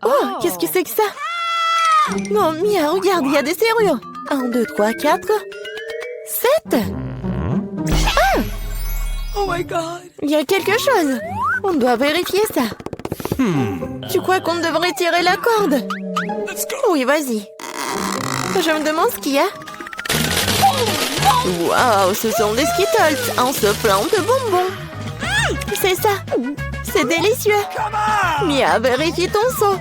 Oh, qu'est-ce que c'est que ça? Non, Mia, regarde, il y a des serrures. 1, 2, 3, 4, 7. Ah! Oh my God! Il y a quelque chose. On doit vérifier ça. Tu crois qu'on devrait tirer la corde? Let's go! Oui, vas-y. Je me demande ce qu'il y a. Waouh, ce sont des Skittles. Un plein de bonbons. C'est ça. C'est délicieux. Mia, vérifie ton seau.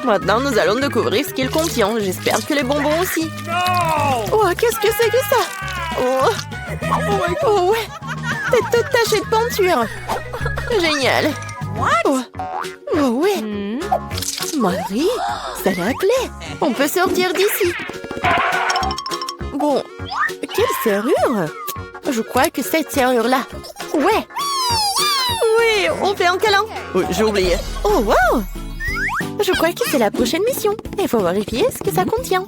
Maintenant, nous allons découvrir ce qu'il contient. J'espère que les bonbons aussi. No! Oh, qu'est-ce que c'est que ça? Oh, oh ouais. T'es toute tachée de peinture. Génial. Oh, oh ouais. Marie, c'est la clé. On peut sortir d'ici. Bon, quelle serrure? Je crois que cette serrure-là. Ouais. Oui, on fait un câlin. Oui, j'ai oublié. Oh, wow. Je crois que c'est la prochaine mission. Il faut vérifier ce que ça contient.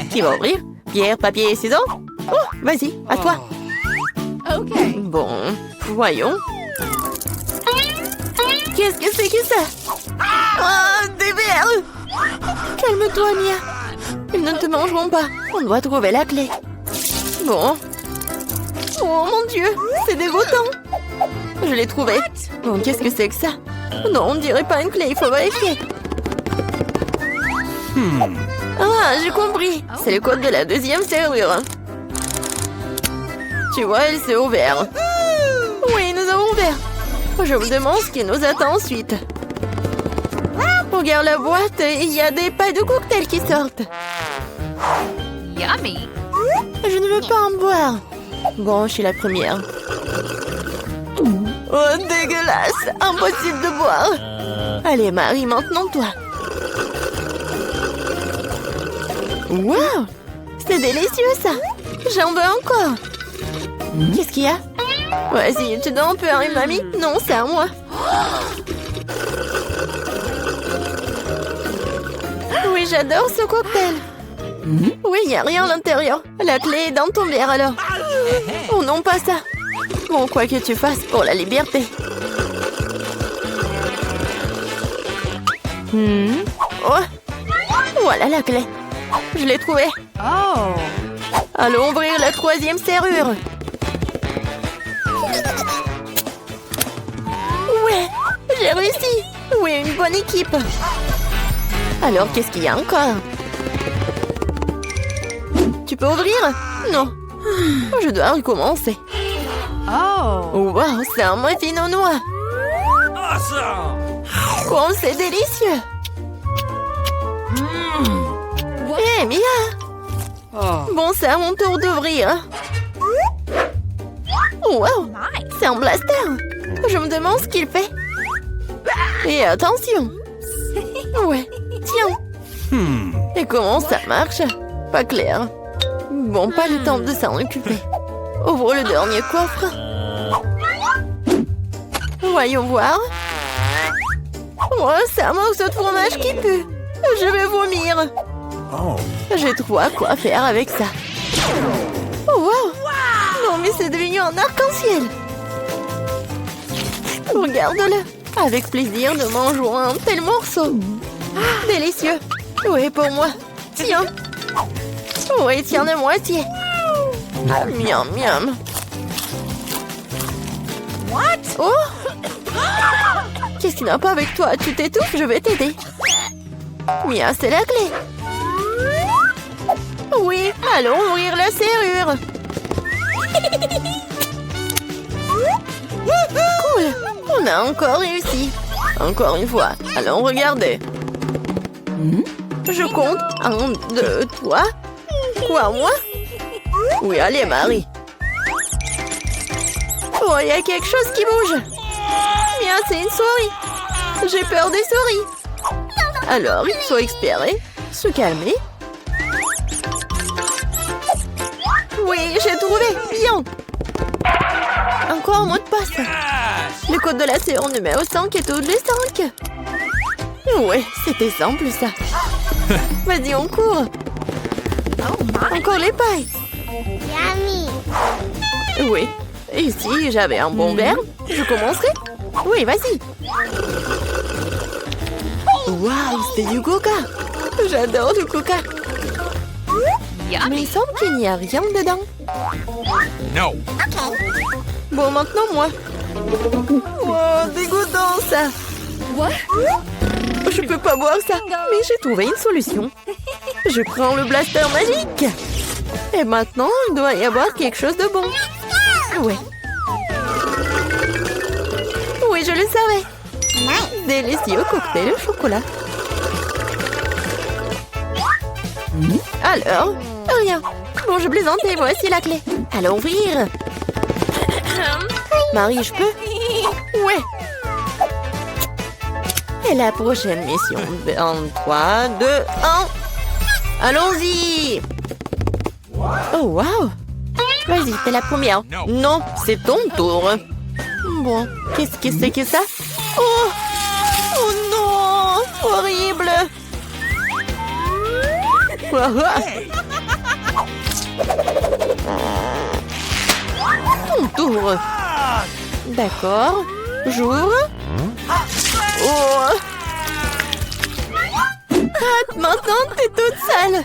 Qui va ouvrir? Pierre, papier, ciseaux? Oh, vas-y, à toi. Ok. Bon, voyons. Qu'est-ce que c'est que ça? Oh, des vers! Calme-toi, Mia. Ils ne te mangeront pas. On doit trouver la clé. Bon. Oh mon Dieu, c'est dégoûtant. Je l'ai trouvé. Bon, qu'est-ce que c'est que ça? Non, on dirait pas une clé, il faut vérifier. Ah, j'ai compris. C'est le code de la deuxième serrure. Tu vois, elle s'est ouverte. Oui, nous avons ouvert. Je me demande ce qui nous attend ensuite. Regarde la boîte, il y a des pailles de cocktail qui sortent. Yummy. Je ne veux pas en boire. Bon, je suis la première. Oh, dégueulasse! Impossible de boire. Allez, Marie, maintenant toi. Wow! C'est délicieux, ça. J'en veux encore. Qu'est-ce qu'il y a? Vas-y, tu dois en peur, une mamie? Non, c'est à moi. Oui, j'adore ce cocktail. Oui, il n'y a rien à l'intérieur. La clé est dans ton verre, alors. Oh non, pas ça. Bon, quoi que tu fasses pour la liberté. Oh, voilà la clé. Je l'ai trouvée. Oh. Allons ouvrir la troisième serrure. Ouais, j'ai réussi. Oui, une bonne équipe. Alors, qu'est-ce qu'il y a encore? Tu peux ouvrir? Non. Je dois recommencer. Oh. Wow, c'est un muffin au noix. Awesome! Oh, c'est délicieux. Hé, Mia. Oh. Bon, c'est à mon tour d'ouvrir. Wow, Nice. c'est un blaster. Je me demande ce qu'il fait. Et attention. Ouais, tiens. Et comment ça marche? Pas clair. Bon, pas le temps de s'en occuper. Ouvre le dernier coffre. Voyons voir. Oh, c'est un morceau de fromage qui pue. Je vais vomir. Oh. J'ai trop à quoi faire avec ça. Oh, wow. Non, mais c'est devenu un arc-en-ciel. Regarde-le. Avec plaisir, nous mangeons un tel morceau. Délicieux. Oui, pour moi. Tiens. Oui, tiens de moitié. Miam, miam. What? Oh! Qu'est-ce qui n'a pas avec toi? Tu t'étouffes, je vais t'aider. Mia, c'est la clé. Oui, allons ouvrir la serrure. Cool, on a encore réussi. Encore une fois, allons regarder. Je compte. 1, 2, 3. Quoi, moi? Oui, allez, Marie. Oh, il y a quelque chose qui bouge. Bien, c'est une souris. J'ai peur des souris. Alors, il faut espérer, se calmer. Oui, j'ai trouvé. Bien. Encore un mot de passe. Le code de la séance numéro 5 est tous les 5. Ouais, c'était simple, ça. Vas-y, on court. Oh my. Encore les pailles. Yummy. Oui. Et si j'avais un bon verre, je commencerai. Oui, vas-y. Waouh, c'est du coca. J'adore le coca. Mais il semble qu'il n'y a rien dedans. No. Bon, maintenant moi. Oh, dégoûtant ça. What? Je peux pas boire ça. Mais j'ai trouvé une solution. Je prends le blaster magique. Et maintenant, il doit y avoir quelque chose de bon. Ouais. Oui, je le savais. Délicieux cocktail au chocolat. Alors, rien. Bon, je plaisantais, voici la clé. Allons ouvrir. Marie, je peux? Ouais. Et la prochaine mission. Dans 3, 2, 1. Allons-y. Oh, wow. Vas-y, t'es la première. Non, c'est ton tour. Bon, qu'est-ce que c'est que ça? Oh! Oh non! Horrible! Ton tour. D'accord. J'ouvre. Oh! Ah, maintenant, t'es toute sale.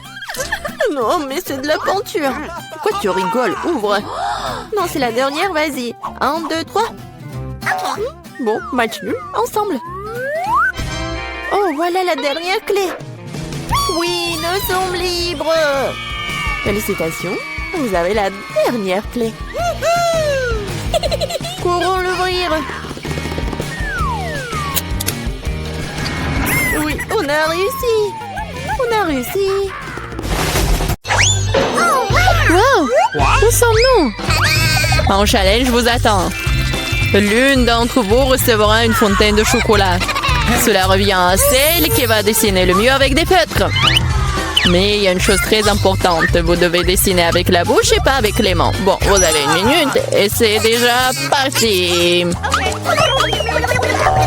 Non, mais c'est de la peinture. Pourquoi tu rigoles? Ouvre. Non, c'est la dernière, vas-y. 1, 2, 3. Bon, match nul, ensemble. Oh, voilà la dernière clé. Oui, nous sommes libres. Félicitations, vous avez la dernière clé. Courons l'ouvrir. Oui, on a réussi. On a réussi. Wow! Où sommes-nous? En challenge vous attend. L'une d'entre vous recevra une fontaine de chocolat. Cela revient à celle qui va dessiner le mieux avec des feutres. Mais il y a une chose très importante. Vous devez dessiner avec la bouche et pas avec les mains. Bon, vous avez 1 minute et c'est déjà parti.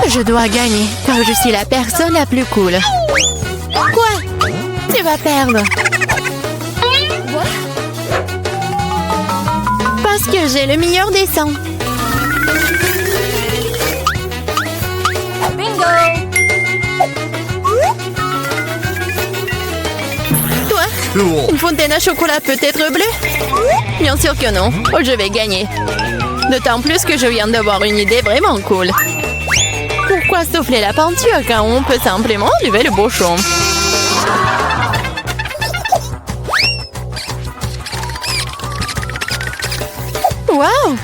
Je dois gagner car je suis la personne la plus cool. Quoi? Tu vas perdre. Parce que j'ai le meilleur des sangs. Bingo! Toi, une fontaine à chocolat peut être bleue? Bien sûr que non. Oh, je vais gagner. D'autant plus que je viens d'avoir une idée vraiment cool. Pourquoi souffler la peinture quand on peut simplement enlever le bouchon? Wow!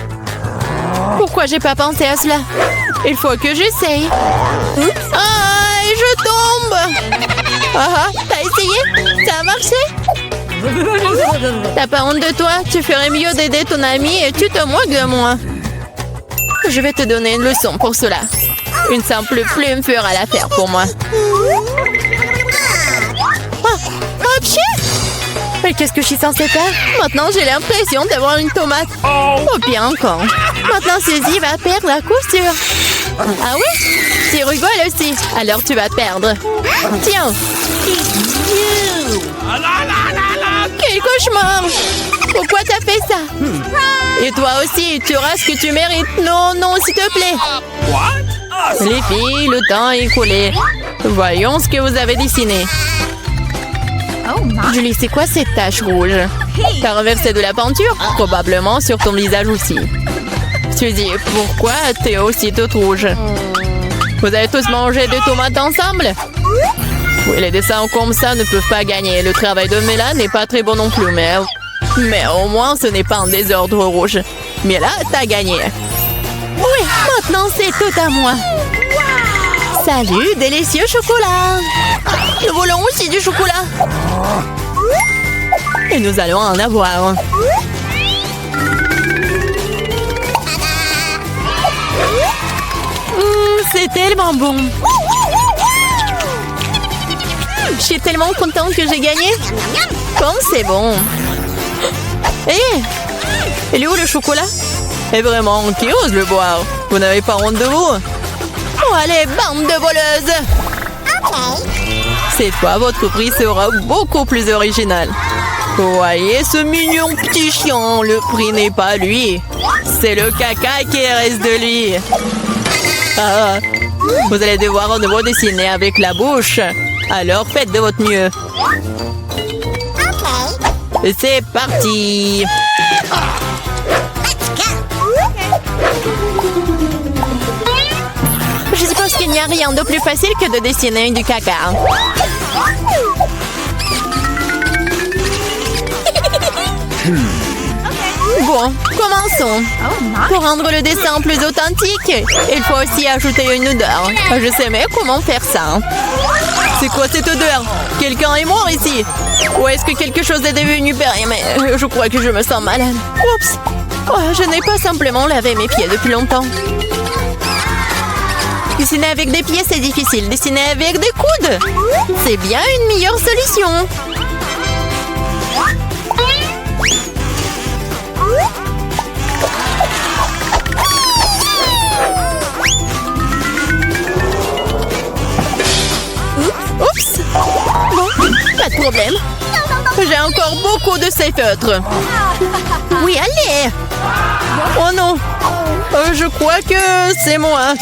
Pourquoi j'ai pas pensé à cela? Il faut que j'essaye. Ah, et je tombe! Ah, t'as essayé? Ça a marché? T'as pas honte de toi? Tu ferais mieux d'aider ton ami et tu te moques de moi. Je vais te donner une leçon pour cela. Une simple plume fera l'affaire pour moi. Ah, pchit! Mais qu'est-ce que je suis censée faire? Maintenant, j'ai l'impression d'avoir une tomate. Oh, bien encore. Maintenant, Suzy va perdre la couture. Ah oui? Tu rigoles aussi. Alors, tu vas perdre. Tiens. Quel cauchemar! Pourquoi t'as fait ça? Et toi aussi, tu auras ce que tu mérites. Non, non, s'il te plaît. Les filles, le temps est écoulé. Voyons ce que vous avez dessiné. Oh my! Julie, c'est quoi cette tache rouge? T'as renversé de la peinture? Probablement sur ton visage aussi. Suzy, pourquoi t'es aussi toute rouge? Vous avez tous mangé des tomates ensemble? Oui, les dessins comme ça ne peuvent pas gagner. Le travail de Mela n'est pas très bon non plus, mais au moins ce n'est pas un désordre rouge. Mais là, t'as gagné. Oui, maintenant c'est tout à moi. Salut, délicieux chocolat. Nous voulons aussi du chocolat. Et nous allons en avoir. C'est tellement bon. Je suis tellement contente que j'ai gagné. Comme c'est bon. Hé, il est où le chocolat? Et vraiment, qui ose le boire? Vous n'avez pas honte de vous? Oh, allez, bande de voleuses! Cette fois, votre prix sera beaucoup plus original. Voyez ce mignon petit chien, le prix n'est pas lui. C'est le caca qui reste de lui. Ah, Vous allez devoir à nouveau dessiner avec la bouche. Alors faites de votre mieux. Et c'est parti. Je suppose qu'il n'y a rien de plus facile que de dessiner du caca. Bon, commençons. Pour rendre le dessin plus authentique, il faut aussi ajouter une odeur. Je sais même comment faire ça. C'est quoi cette odeur? Quelqu'un est mort ici? Ou est-ce que quelque chose est devenu périmé? Je crois que je me sens malade. Oups! Oh, je n'ai pas simplement lavé mes pieds depuis longtemps. Dessiner avec des pieds, c'est difficile. Dessiner avec des coudes, c'est bien une meilleure solution. Oups! Bon, pas de problème. J'ai encore beaucoup de ces feutres. Oui, allez! Oh non! Je crois que c'est moi.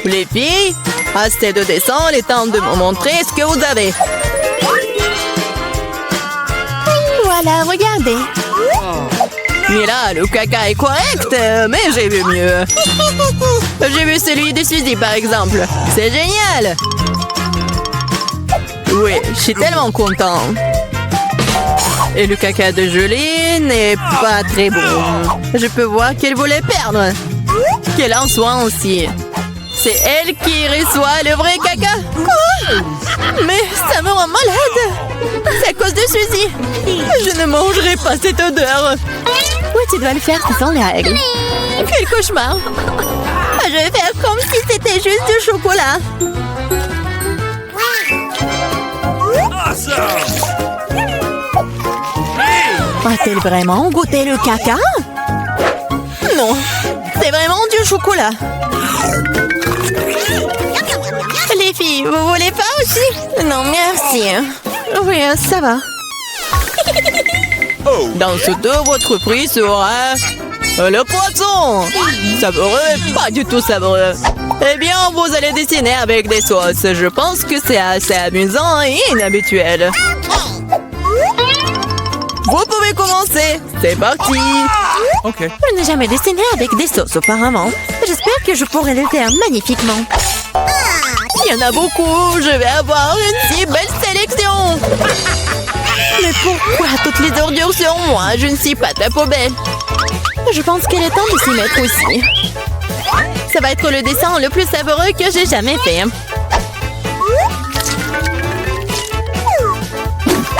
Les filles, assez de dessin, il est temps de me montrer ce que vous avez. Voilà, regardez. Mais là, le caca est correct, mais j'ai vu mieux. J'ai vu celui de Suzy, par exemple. C'est génial! Oui, je suis tellement content. Et le caca de Julie n'est pas très bon. Je peux voir qu'elle voulait perdre. Qu'elle en soit aussi. C'est elle qui reçoit le vrai caca. Quoi? Mais ça me rend malade. C'est à cause de Suzy. Je ne mangerai pas cette odeur. Oui, tu dois le faire, ce sont les règles. Quel cauchemar. Je vais faire comme si c'était juste du chocolat. A-t-elle vraiment goûté le caca? Non, c'est vraiment du chocolat. Les filles, vous voulez pas aussi? Non, merci. Oui, ça va. Dans ce dos, votre prix sera le poisson. Savoureux, pas du tout savoureux. Eh bien, vous allez dessiner avec des sauces. Je pense que c'est assez amusant et inhabituel. Vous pouvez commencer. C'est parti. OK. Je n'ai jamais dessiné avec des sauces auparavant. J'espère que je pourrai le faire magnifiquement. Il y en a beaucoup. Je vais avoir une si belle sélection. Mais pourquoi toutes les ordures sur moi? Je ne suis pas ta poubelle. Je pense qu'il est temps de s'y mettre aussi. Ça va être le dessin le plus savoureux que j'ai jamais fait.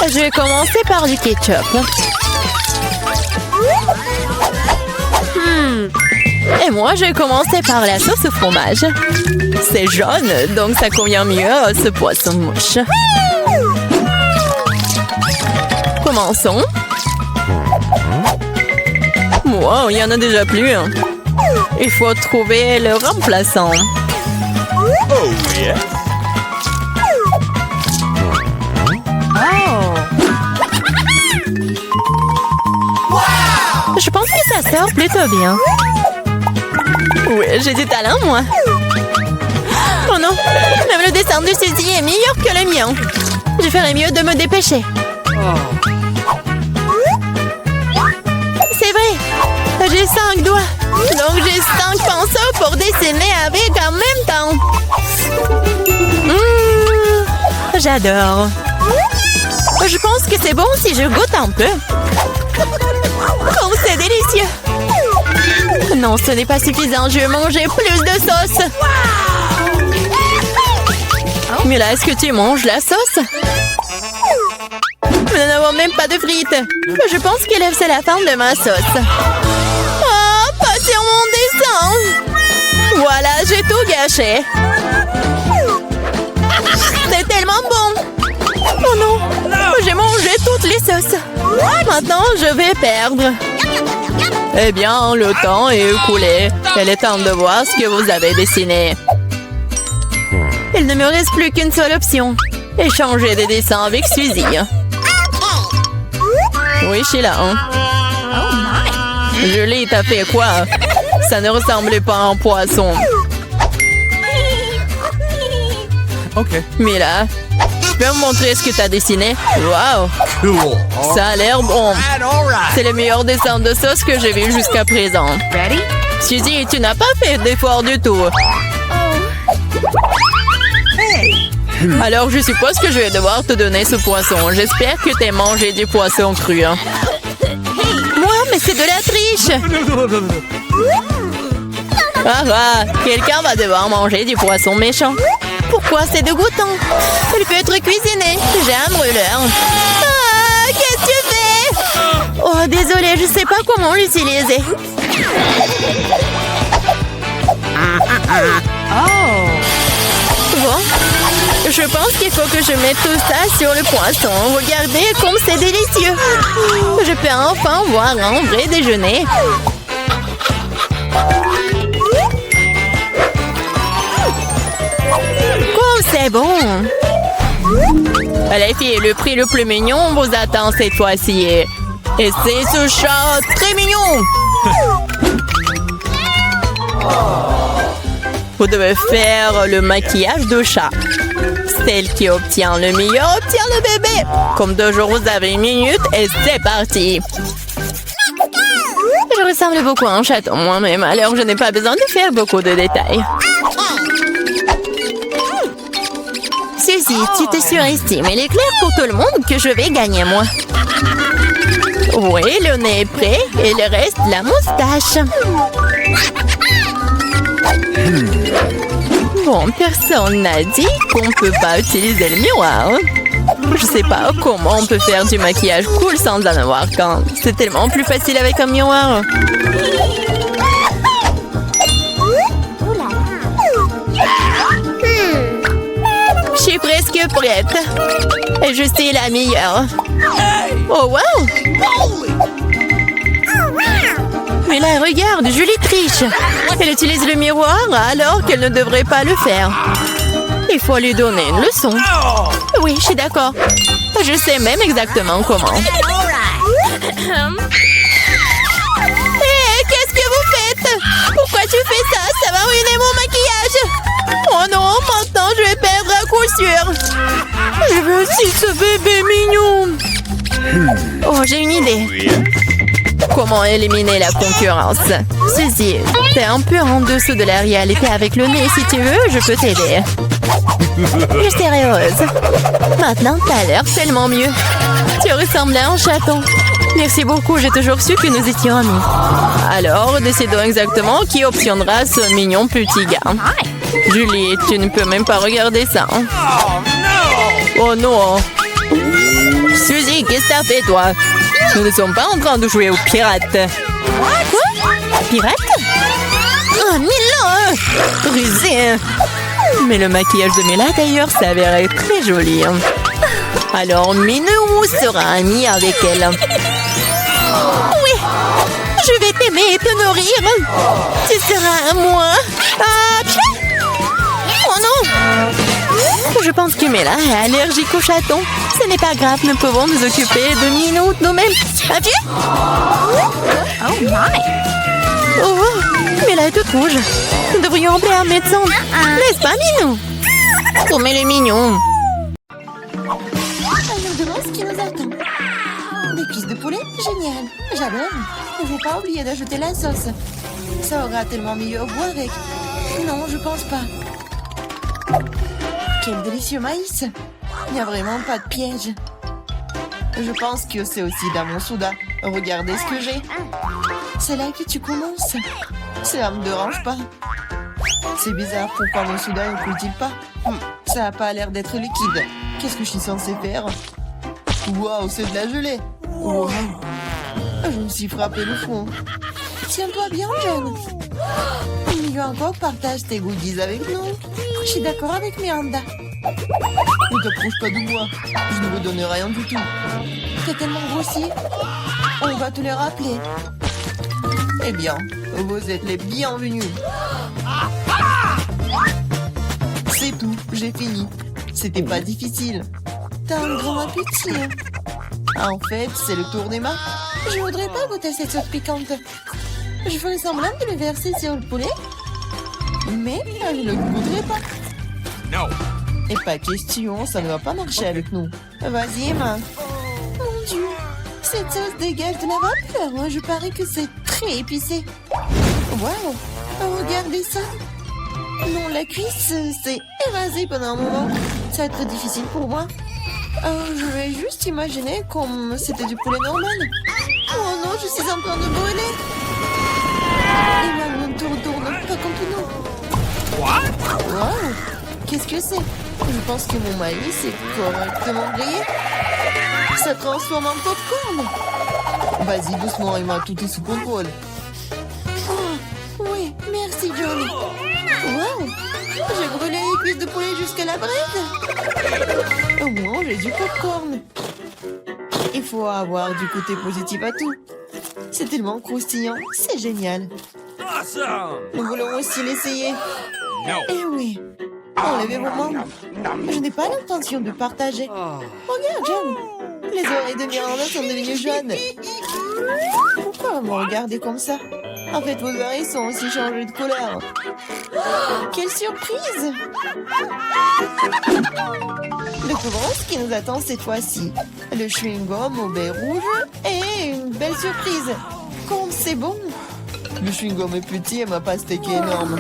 Je vais commencer par du ketchup. Et moi, je vais commencer par la sauce au fromage. C'est jaune, donc ça convient mieux à ce poisson-mouche. Commençons. Wow, il y en a déjà plus. Il faut trouver le remplaçant. Oh, yeah. Je pense que ça sort plutôt bien. Oui, j'ai du talent, moi. Oh non, même le dessin de Suzy est meilleur que le mien. Je ferais mieux de me dépêcher. C'est vrai, j'ai 5 doigts. Donc j'ai 5 pinceaux pour dessiner avec en même temps. J'adore. Je pense que c'est bon si je goûte un peu. Oh, c'est délicieux! Non, ce n'est pas suffisant. Je vais manger plus de sauce. Mais là, est-ce que tu manges la sauce? Nous n'avons même pas de frites. Je pense que c'est la fin de ma sauce. Oh, pas sur mon dessin! Voilà, j'ai tout gâché. C'est tellement bon! Oh non! J'ai mangé toutes les sauces. Maintenant, je vais perdre. Eh bien, le temps est écoulé. Il est temps de voir ce que vous avez dessiné. Il ne me reste plus qu'une seule option. Échanger des dessins avec Suzy. Oui, Sheila. Julie, t'as fait quoi? Ça ne ressemblait pas à un poisson. Okay. Mila, tu peux me montrer ce que t'as dessiné? Wow! Cool. Ça a l'air bon. All right. C'est le meilleur dessin de sauce que j'ai vu jusqu'à présent. Ready? Suzy, tu n'as pas fait d'effort du tout. Alors, je suppose que je vais devoir te donner ce poisson. J'espère que t'aies mangé du poisson cru. Hein. Moi, mais c'est de la triche! Ah, quelqu'un va devoir manger du poisson méchant. Pourquoi c'est dégoûtant? Il peut être cuisiné. J'ai un brûleur. Ah, qu'est-ce que tu fais? Oh, désolé, je sais pas comment l'utiliser. Oh. Bon, je pense qu'il faut que je mette tout ça sur le poisson. Regardez comme c'est délicieux. Je peux enfin voir un vrai déjeuner. Oh, c'est bon. Les filles, le prix le plus mignon vous attend cette fois-ci. Et c'est ce chat très mignon. Vous devez faire le maquillage de chat. Celle qui obtient le meilleur obtient le bébé. Comme toujours, vous avez 1 minute et c'est parti. Je ressemble beaucoup à un chaton moi-même, alors je n'ai pas besoin de faire beaucoup de détails. Suzy, tu te surestimes. Il est clair pour tout le monde que je vais gagner, moi. Oui, le nez est prêt et il reste la moustache. Bon, personne n'a dit qu'on peut pas utiliser le miroir. Je sais pas comment on peut faire du maquillage cool sans en avoir qu'un. C'est tellement plus facile avec un miroir. Je suis presque prête. Et je suis la meilleure. Oh, wow! Mais là, regarde, Julie triche. Elle utilise le miroir alors qu'elle ne devrait pas le faire. Il faut lui donner une leçon. Oui, je suis d'accord. Je sais même exactement comment. Hé, qu'est-ce que vous faites? Pourquoi tu fais ça? Ça va ruiner mon maquillage. Oh non, maintenant je vais perdre à coup sûr. Je veux aussi ce bébé mignon. Oh, j'ai une idée. Comment éliminer la concurrence? Suzy, t'es un peu en dessous de la réalité avec le nez. Si tu veux, je peux t'aider. Je serai heureuse. Maintenant, t'as l'air tellement mieux. Tu ressembles à un chaton. Merci beaucoup, j'ai toujours su que nous étions amis. Alors, décidons exactement qui obtiendra ce mignon petit gars. Julie, tu ne peux même pas regarder ça. Oh non. Suzy, qu'est-ce que t'as fait, toi? Nous ne sommes pas en train de jouer aux pirates. Quoi? Pirates? Oh, Mila! Rusé! Mais le maquillage de Mila, d'ailleurs, s'avérait très joli. Alors, Minou sera amie avec elle. Oui! Je vais t'aimer et te nourrir. Tu seras à moi. Ah, oh non! Je pense que Mila est allergique aux chatons. Ce n'est pas grave, nous pouvons nous occuper de Minou nous-mêmes. Un pied? Oh my! Oh, Mila est toute rouge. Nous devrions appeler un médecin. N'est-ce pas, Minou? Oh, mais le mignon. Elle nous demande ce qui nous attend. Des cuisses de poulet? Génial. J'adore. Il ne faut pas oublier d'ajouter la sauce. Ça aura tellement mieux au goût avec. Non, je pense pas. Quel délicieux maïs. Il n'y a vraiment pas de piège. Je pense que c'est aussi dans mon soda. Regardez ce que j'ai. C'est là que tu commences. Ça me dérange pas. C'est bizarre, pourquoi mon soda ne coule-t-il pas? Ça a pas l'air d'être liquide. Qu'est-ce que je suis censée faire? Waouh, c'est de la gelée. Wow. Je me suis frappé le front. Tiens-toi bien, jeune. Mieux encore, partage tes goodies avec nous. Je suis d'accord avec Miranda. Ne t'approche pas de moi. Je ne vous donne rien du tout. T'es tellement grossier. On va te les rappeler. Eh bien, vous êtes les bienvenus. C'est tout, j'ai fini. C'était pas difficile. T'as un grand appétit. En fait, c'est le tour des mains. Je voudrais pas goûter cette sauce piquante. Je ferai semblant de le verser sur le poulet. Mais je ne le goûterai pas. No. Et pas question, ça ne va pas marcher avec nous. Vas-y, Emma. Mon Dieu, cette sauce dégage de la vapeur. Moi, je parie que c'est très épicé. Waouh, regardez ça. Non, la cuisse s'est évasée pendant un moment. Ça va être difficile pour moi. Je vais juste imaginer comme c'était du poulet normal. Oh non, je suis en train de brûler. Emma ne tourne pas contre nous. Waouh, qu'est-ce que c'est? Je pense que mon maïs est correctement grillé. Ça transforme en popcorn. Vas-y, doucement, Emma, tout est sous contrôle. Oh, oui, merci, John. Waouh, j'ai brûlé les cuisses de poulet jusqu'à la braise. Au moins, j'ai du popcorn. Il faut avoir du côté positif à tout. C'est tellement croustillant, c'est génial. Awesome! Nous voulons aussi l'essayer. No. Eh oui, enlevez vos membres. Je n'ai pas l'intention de partager. Regarde, John. Les oreilles de Miranda sont devenues jaunes. Pourquoi vous me regardez comme ça? En fait, vos oreilles sont aussi changées de couleur. Quelle surprise! Découvrons ce qui nous attend cette fois-ci. Le chewing-gum au baie rouge et une belle surprise. Comme c'est bon! Le chewing-gum est petit et ma pastèque est énorme.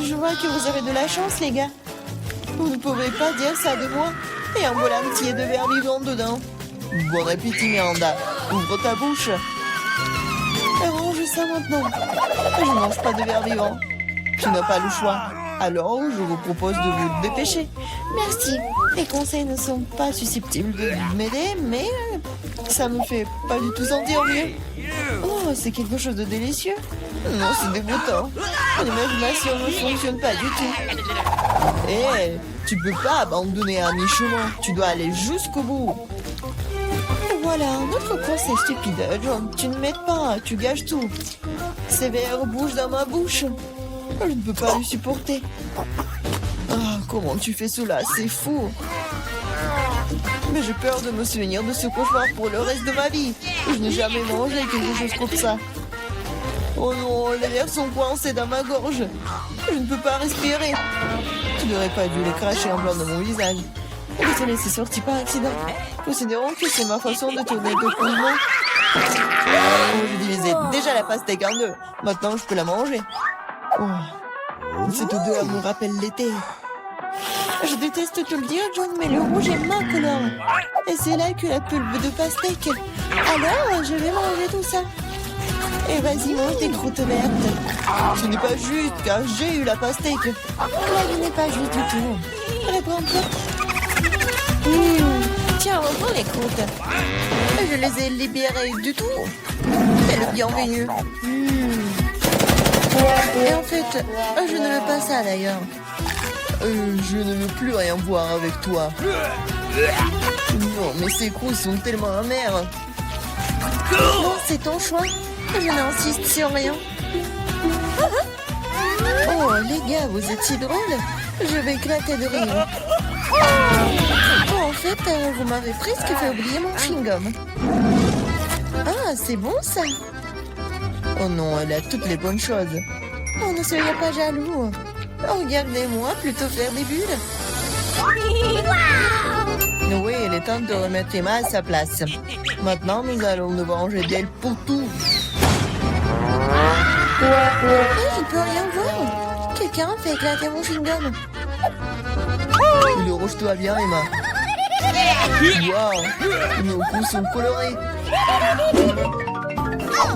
Je vois que vous avez de la chance, les gars. Vous ne pouvez pas dire ça de moi. Et un bol entier de verre vivant dedans. Bon appétit, Miranda. Ouvre ta bouche. Range ça maintenant. Je ne mange pas de verre vivant. Tu n'as pas le choix. Alors, je vous propose de vous dépêcher. Merci. Les conseils ne sont pas susceptibles de m'aider, mais ça me fait pas du tout sentir mieux. Oh, c'est quelque chose de délicieux. Non, c'est dégoûtant. L'imagination ne fonctionne pas du tout. Eh, tu peux pas abandonner à mi-chemin. Tu dois aller jusqu'au bout. Voilà, un autre conseil stupide. John, tu ne m'aides pas, tu gâches tout. Ces verres bougent dans ma bouche. Je ne peux pas le supporter. Ah, comment tu fais cela? C'est fou. Mais j'ai peur de me souvenir de ce cauchemar pour le reste de ma vie. Je n'ai jamais mangé quelque chose comme ça. Oh non, les verres sont coincés dans ma gorge. Je ne peux pas respirer. Tu n'aurais pas dû les cracher en blanc de mon visage. Désolé, c'est sorti par accident. Considérons que c'est ma façon de tourner de coulement. Oh, je divisais déjà la pastèque en deux. Maintenant, je peux la manger. Oh, cette odeur me rappelle l'été. Je déteste te le dire, John, mais le rouge est ma couleur. Et c'est là que la pulpe de pastèque. Alors, je vais manger tout ça. Et vas-y, mange tes croûtes vertes. Ce n'est pas juste, car j'ai eu la pastèque. La vie n'est pas juste du tout. Reprends-toi. Tiens, reprends les croûtes. Je les ai libérées du tout. C'est le bienvenu. Et en fait, je ne veux pas ça d'ailleurs. Je ne veux plus rien voir avec toi. Non, mais ces croûtes sont tellement amères. Bon, c'est ton choix. Je n'insiste sur rien. Oh, les gars, vous êtes si drôles. Je vais éclater de rire. Oh, en fait, vous m'avez presque fait oublier mon chewing-gum. Ah, c'est bon ça. Oh non, elle a toutes les bonnes choses. Oh, ne soyez pas jaloux. Regardez-moi plutôt faire des bulles. Oui, il est temps de remettre Emma à sa place. Maintenant, nous allons nous venger d'elle pour tout. Je ne peux rien voir. Quelqu'un fait éclater mon chewing-gum. Le rouge toi bien, Emma. Waouh, nos coups sont colorés.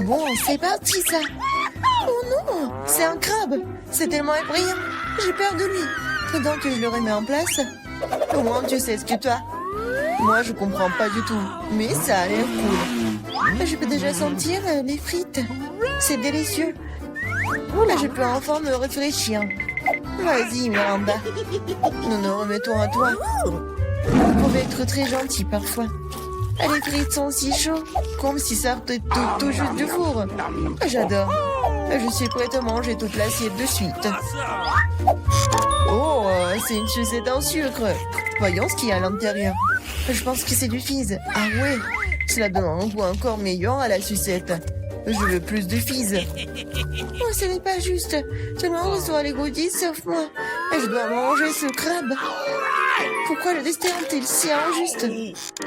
Bon, c'est parti ça. Oh non, c'est un crabe. C'est tellement effrayant. J'ai peur de lui. Faudant que je le remets en place. Au moins, tu sais ce que tu as. Moi, je comprends pas du tout. Mais ça a l'air cool. Je peux déjà sentir les frites. C'est délicieux. Là, je peux enfin me réfléchir. Vas-y, Miranda. Nous nous remettons à toi. Vous pouvez être très gentil parfois. Les frites sont si chaudes, comme si ça sortait tout juste du four. J'adore. Je suis prête à manger toute l'assiette de suite. Oh, c'est une sucette en sucre. Voyons ce qu'il y a à l'intérieur. Je pense que c'est du fizz. Ah ouais, cela donne un goût encore meilleur à la sucette. Je veux plus de fizz. Oh, ce n'est pas juste. Tout le monde reçoit les goodies sauf moi. Je dois manger ce crabe. Pourquoi le destin est-il si injuste?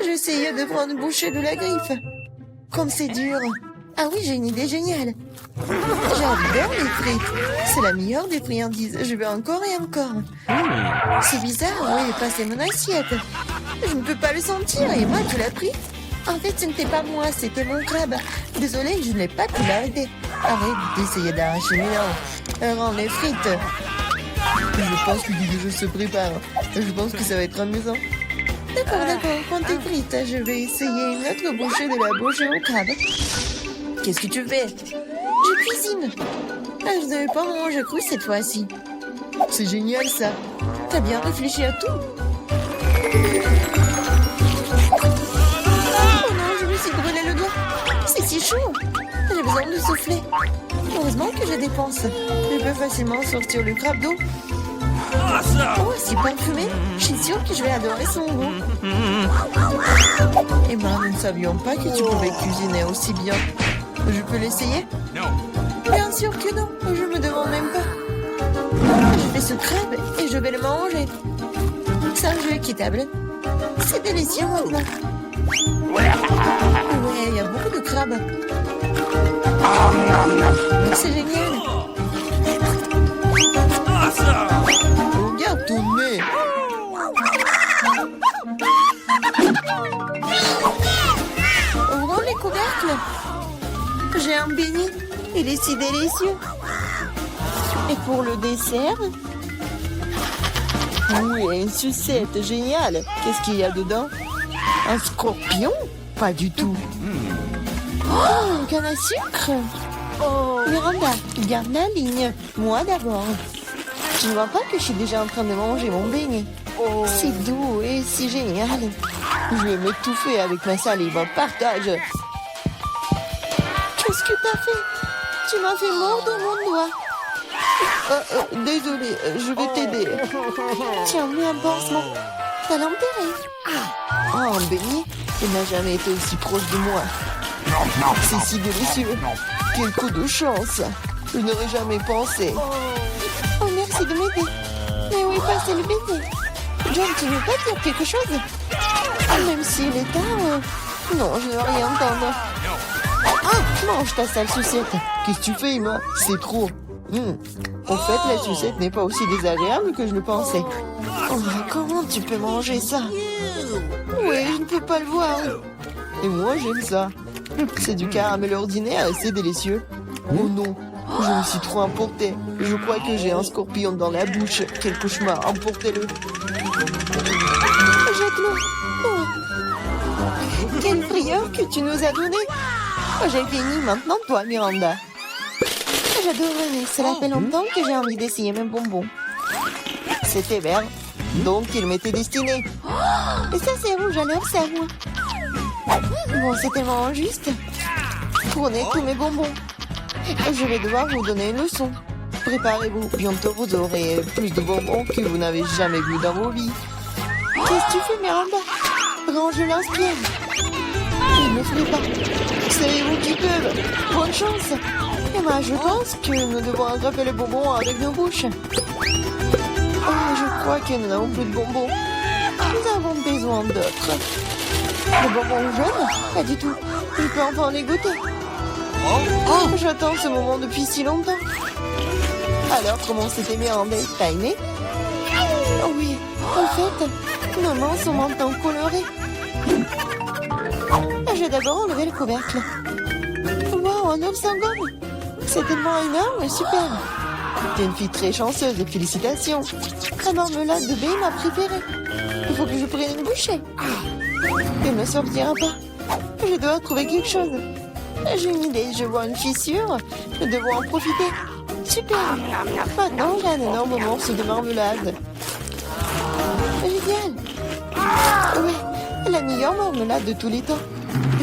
J'essayais de prendre une bouchée de la griffe. Comme c'est dur. Ah oui, j'ai une idée géniale. J'adore les frites. C'est la meilleure des friandises. Je veux encore et encore. C'est bizarre, oui, passé mon assiette. Je ne peux pas le sentir. Et moi, tu l'as pris? En fait, ce n'était pas moi, c'était mon crabe. Désolée, je n'ai pas pu l'arrêter. Arrête d'essayer d'arracher mes dents. Rends les frites. Je pense que le jeu se prépare. Je pense que ça va être amusant. D'accord, prends tes frites. Je vais essayer une autre bouchée de la bouche au crabe. Qu'est-ce que tu fais? Je cuisine. Je ne devais pas manger cru cette fois-ci. C'est génial ça. T'as bien réfléchi à tout. Oh non, je me suis brûlé le doigt. C'est si chaud. J'ai besoin de souffler. Heureusement que je dépense. Je peux facilement sortir le crabe d'eau. Oh, c'est parfumé. Je suis sûre que je vais adorer son goût. Eh ben, nous ne savions pas que tu pouvais cuisiner aussi bien. Je peux l'essayer? No. Bien sûr que non. Je me demande même pas. Je fais ce crabe et je vais le manger. C'est un jeu équitable. C'est délicieux maintenant. Ouais, il y a beaucoup de crabes. C'est génial. Awesome! Regarde ton nez. Ouvrons les couvercles. J'ai un beignet. Il est si délicieux. Et pour le dessert? Oui, une sucette géniale. Qu'est-ce qu'il y a dedans? Un scorpion? Pas du tout. Oh, une canne à sucre. Oh, Miranda, garde la ligne. Moi d'abord. Tu ne vois pas que je suis déjà en train de manger mon beignet? C'est doux et si génial. Je vais m'étouffer avec ma salive. Partage. Qu'est-ce que t'as fait? Tu m'as fait mordre mon doigt. Désolé, je vais t'aider. Tiens, mets un pansement. T'as l'enterré. Oh, un beignet. Il n'a jamais été aussi proche de moi. C'est si délicieux. Quel coup de chance. Je n'aurais jamais pensé. Oh, merci de m'aider. Mais où est passé le bébé? John, tu ne veux pas dire quelque chose? Même s'il est tard... Non, je ne veux rien entendre. Ah, mange ta sale sucette. Qu'est-ce que tu fais, Emma? C'est trop. En fait, la sucette n'est pas aussi désagréable que je le pensais. Oh, mais comment tu peux manger ça? Oui, je ne peux pas le voir. Et moi, j'aime ça. C'est du caramel ordinaire et c'est délicieux. Oh non, je me suis trop emportée. Je crois que j'ai un scorpion dans la bouche. Quel cauchemar, emportez-le. Jette-le. Oh. Quelle frayeur que tu nous as donné. J'ai fini maintenant, toi, Miranda. J'adorerais. Cela fait longtemps que j'ai envie d'essayer mes bonbons. C'était vert, donc il m'était destiné. Et ça, c'est rouge, alors c'est à moi. Bon, c'est tellement injuste. Prenez tous mes bonbons. Je vais devoir vous donner une leçon. Préparez-vous, bientôt vous aurez plus de bonbons que vous n'avez jamais vu dans vos vies. Qu'est-ce que tu fais, Miranda? Range l'inspire. Il ne ferait pas. Savez-vous qui peuvent? Bonne chance. Et moi, je pense que nous devons attraper les bonbons avec nos bouches. Oh, je crois que nous n'avons plus de bonbons. Nous avons besoin d'autres. Les bonbons jaunes? Pas du tout. Je peux enfin les goûter. Oh, j'attends ce moment depuis si longtemps. Alors, comment c'était Miranda? T'as aimé? Oh oui, en fait, nos mains sont maintenant colorées. Je vais d'abord enlever le couvercle. Wow, un œuf sans gomme. C'est tellement énorme et super. T'es une fille très chanceuse et félicitations. La marmelade de baie est ma préférée. Il faut que je prenne une bouchée. Elle ne sortira pas. Je dois trouver quelque chose. J'ai une idée, je vois une fissure. Nous devons en profiter. Super. Maintenant, j'ai un énorme morceau de marmelade. Génial. Oui, la meilleure marmelade de tous les temps.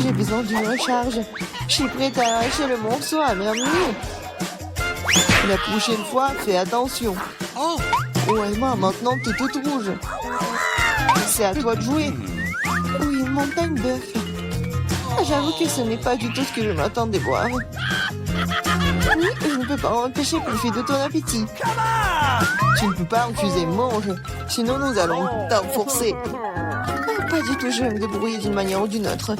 J'ai besoin d'une recharge. Je suis prête à arracher le morceau à merveille. La prochaine fois, fais attention. Oh, Emma, maintenant t'es toute rouge. C'est à toi de jouer. Oui, une montagne d'œufs. J'avoue que ce n'est pas du tout ce que je m'attendais voir. Oui, je ne peux pas empêcher profiter de ton appétit. Tu ne peux pas refuser, mange. Sinon, nous allons t'enforcer. Pas du tout, je vais me débrouiller d'une manière ou d'une autre.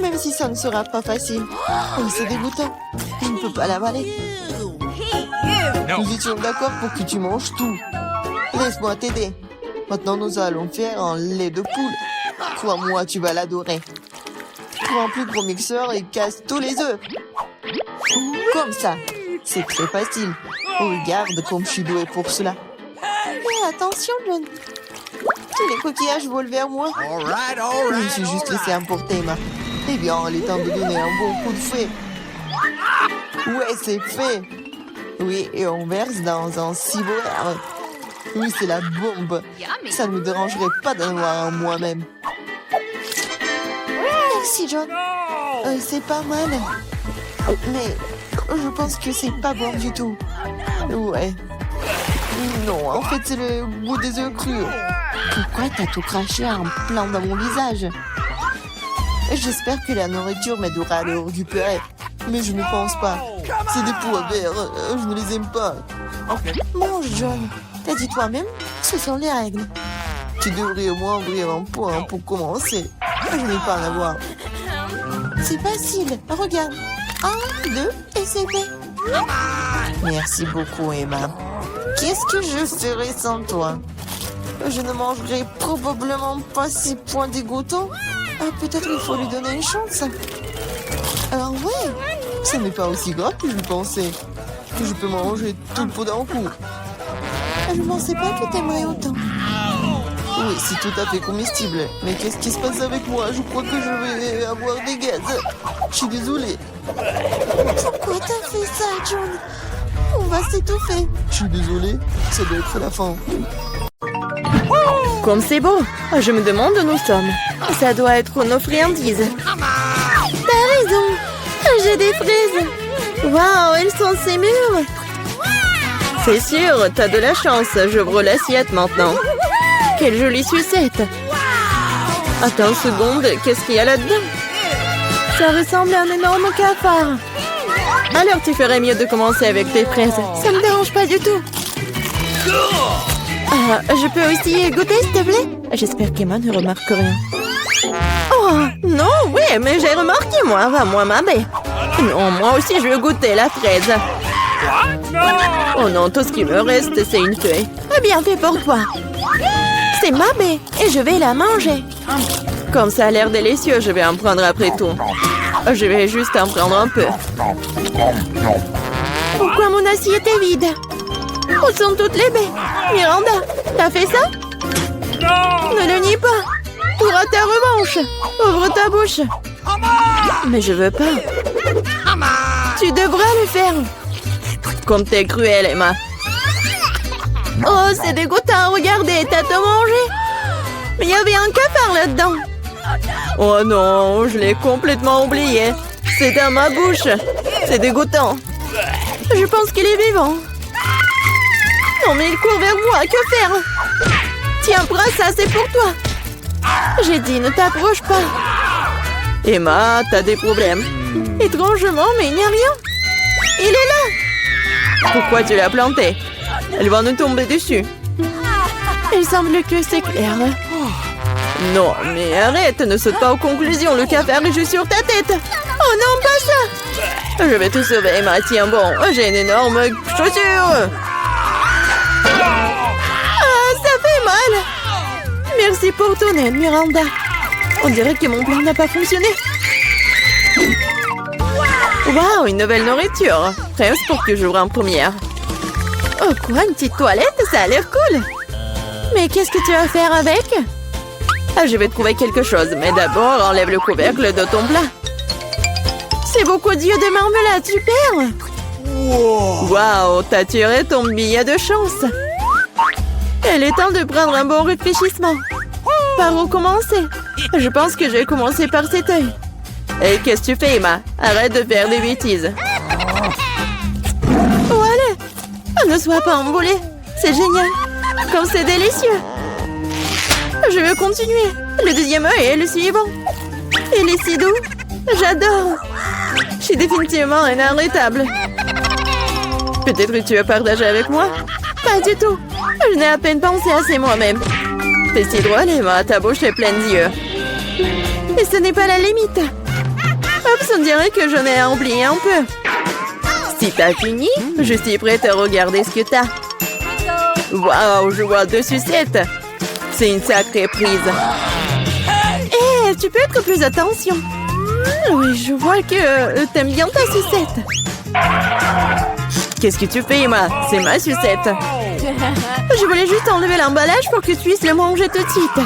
Même si ça ne sera pas facile. Oh, c'est dégoûtant. Je ne peux pas l'avaler. No. Nous étions d'accord pour que tu manges tout. Laisse-moi t'aider. Maintenant, nous allons faire un lait de poule. Crois-moi, tu vas l'adorer. Prends un plus gros mixeur et casse tous les œufs. Comme ça. C'est très facile. Regarde comme je suis douée pour cela. Mais attention, John. Tous les coquillages volent vers moi. All right, all Je me right. suis juste laissé emporter, Emma. Eh bien, il est temps de donner un bon coup de fouet. Ouais, c'est fait. Oui, et on verse dans un ciboire. Oui, c'est la bombe. Yummy. Ça ne me dérangerait pas d'en avoir un moi-même. Merci, John. C'est pas mal. Mais je pense que c'est pas bon du tout. Ouais. Non, en fait, c'est le goût des œufs crus. Pourquoi t'as tout craché en plein dans mon visage? J'espère que la nourriture m'aidera à le récupérer. Mais je ne pense pas. C'est des pois verts. Je ne les aime pas. Mange, John. T'as dit toi-même, ce sont les règles. Tu devrais au moins ouvrir un point pour commencer. Je n'ai pas à en avoir. C'est facile. Regarde. 1, 2, et c'est fait. Merci beaucoup, Emma. Qu'est-ce que je ferais sans toi? Je ne mangerai probablement pas ces points dégoûtants. Ah, peut-être il faut lui donner une chance. Alors ouais, ce n'est pas aussi grave que je pensais. Je peux manger tout le pot d'un coup. Je ne pensais pas que t'aimerais autant. Oui, c'est tout à fait comestible. Mais qu'est-ce qui se passe avec moi? Je crois que je vais avoir des gaz. Je suis désolée. Pourquoi t'as fait ça, John? On va s'étouffer. Je suis désolée. Ça doit être la fin. Comme c'est beau. Je me demande où nous sommes. Ça doit être nos friandises. T'as raison. J'ai des fraises. Waouh, elles sont si mûres. C'est sûr, t'as de la chance. J'ouvre l'assiette maintenant. Quelle jolie sucette. Attends une seconde, qu'est-ce qu'il y a là-dedans? Ça ressemble à un énorme cafard. Alors tu ferais mieux de commencer avec tes fraises. Ça me dérange pas du tout. Ah, je peux aussi goûter, s'il te plaît? J'espère qu'Emma ne remarque rien. Oh, non, oui, mais j'ai remarqué, moi. Va, moi, ma baie. Non, moi aussi, je veux goûter la fraise. Oh non, tout ce qui me reste, c'est une feuille. Bien fait pour toi. C'est ma baie et je vais la manger. Comme ça a l'air délicieux, je vais en prendre après tout. Je vais juste en prendre un peu. Pourquoi mon assiette est vide? Où sont toutes les baies? Miranda, t'as fait ça? Ne le nie pas. Tu auras ta revanche. Ouvre ta bouche. Mais je veux pas. Tu devras le faire. Comme t'es cruelle, Emma. Oh, c'est dégoûtant. Regardez, t'as tout mangé. Mais il y avait un cafard là-dedans. Oh non, je l'ai complètement oublié. C'est dans ma bouche. C'est dégoûtant. Je pense qu'il est vivant. Non, mais il court vers moi. Que faire? Tiens, prends ça, c'est pour toi. J'ai dit, ne t'approche pas. Emma, t'as des problèmes. Étrangement, mais il n'y a rien. Il est là. Pourquoi tu l'as planté? Elle va nous tomber dessus. Il semble que c'est clair. Non, mais arrête, ne saute pas aux conclusions. Le cafard est juste sur ta tête. Oh non, pas ça. Je vais te sauver, Emma. Tiens, bon, j'ai une énorme chaussure. Ah, ça fait mal. Merci pour ton aide, Miranda. On dirait que mon plan n'a pas fonctionné. Waouh, une nouvelle nourriture. Presque pour que j'ouvre en première. Oh quoi, une petite toilette? Ça a l'air cool. Mais qu'est-ce que tu vas faire avec? Ah, je vais trouver quelque chose. Mais d'abord, enlève le couvercle de ton plat. C'est beaucoup d'yeux de marmelade, super. Waouh, t'as tiré ton billet de chance. Il est temps de prendre un bon réfléchissement. Par où commencer? Je pense que je vais commencer par cet œil. Et qu'est-ce que tu fais, Emma? Arrête de faire des bêtises. Voilà. Ne sois pas emboulée. C'est génial. Comme c'est délicieux. Je veux continuer. Le deuxième œil est le suivant. Il est si doux. J'adore. Je suis définitivement inarrêtable. Peut-être que tu veux partager avec moi? Pas du tout. Je n'ai à peine pensé à c'est moi-même. C'est si drôle, Emma, ta bouche est pleine d'yeux. Et ce n'est pas la limite. Oups, on dirait que j'en ai oublié un peu. Si t'as fini, je suis prête à regarder ce que t'as. Waouh, je vois 2 sucettes. C'est une sacrée prise. Hé, tu peux être plus attention. Oui, je vois que t'aimes bien ta sucette. Qu'est-ce que tu fais, Emma? C'est ma sucette. Je voulais juste enlever l'emballage pour que tu puisses le manger tout de suite.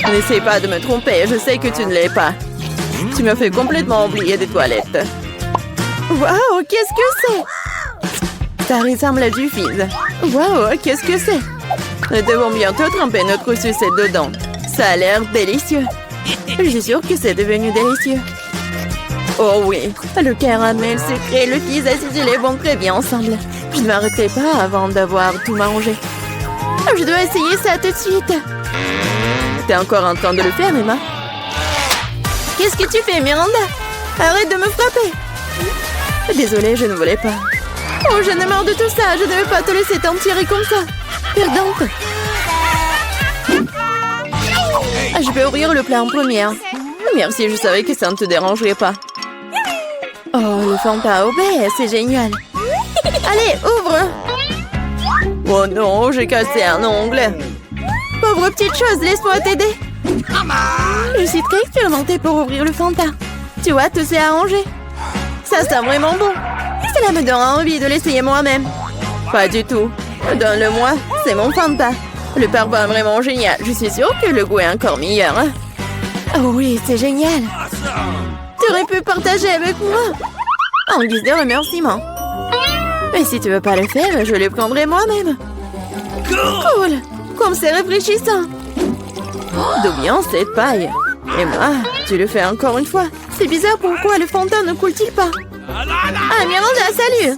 N'essaie pas de me tromper, je sais que tu ne l'es pas. Tu me fais complètement oublier des toilettes. Waouh, qu'est-ce que c'est? Ça ressemble à du fizz. Waouh, qu'est-ce que c'est? Nous devons bientôt tremper notre sucette dedans. Ça a l'air délicieux. Je suis sûre que c'est devenu délicieux. Oh oui, le caramel sucré et le fizz acidulé vont très bien ensemble. Je ne m'arrêterai pas avant d'avoir tout mangé. Je dois essayer ça tout de suite. T'es encore en train de le faire, Emma? Qu'est-ce que tu fais, Miranda? Arrête de me frapper. Désolée, je ne voulais pas. Oh, j'en ai marre de tout ça. Je ne veux pas te laisser t'en tirer comme ça. Perdante. Je vais ouvrir le plat en première. Merci, je savais que ça ne te dérangerait pas. Oh, le Fanta au baie, c'est génial. Allez, ouvre. Oh non, j'ai cassé un ongle. Pauvre petite chose, laisse-moi t'aider. Je suis très expérimentée pour ouvrir le Fanta. Tu vois, tout s'est arrangé. Ça sent vraiment bon. Cela me donne envie de l'essayer moi-même. Pas du tout. Donne-le-moi, c'est mon Fanta. Le parfum est vraiment génial. Je suis sûre que le goût est encore meilleur. Hein? Oh oui, c'est génial. Tu aurais pu partager avec moi. En guise de remerciement. Mais si tu veux pas le faire, je le prendrai moi-même. Cool. Comme c'est rafraîchissant. D'où vient cette paille? Emma, tu le fais encore une fois. C'est bizarre, pourquoi le Fanta ne coule-t-il pas? Ah, Miranda, salut!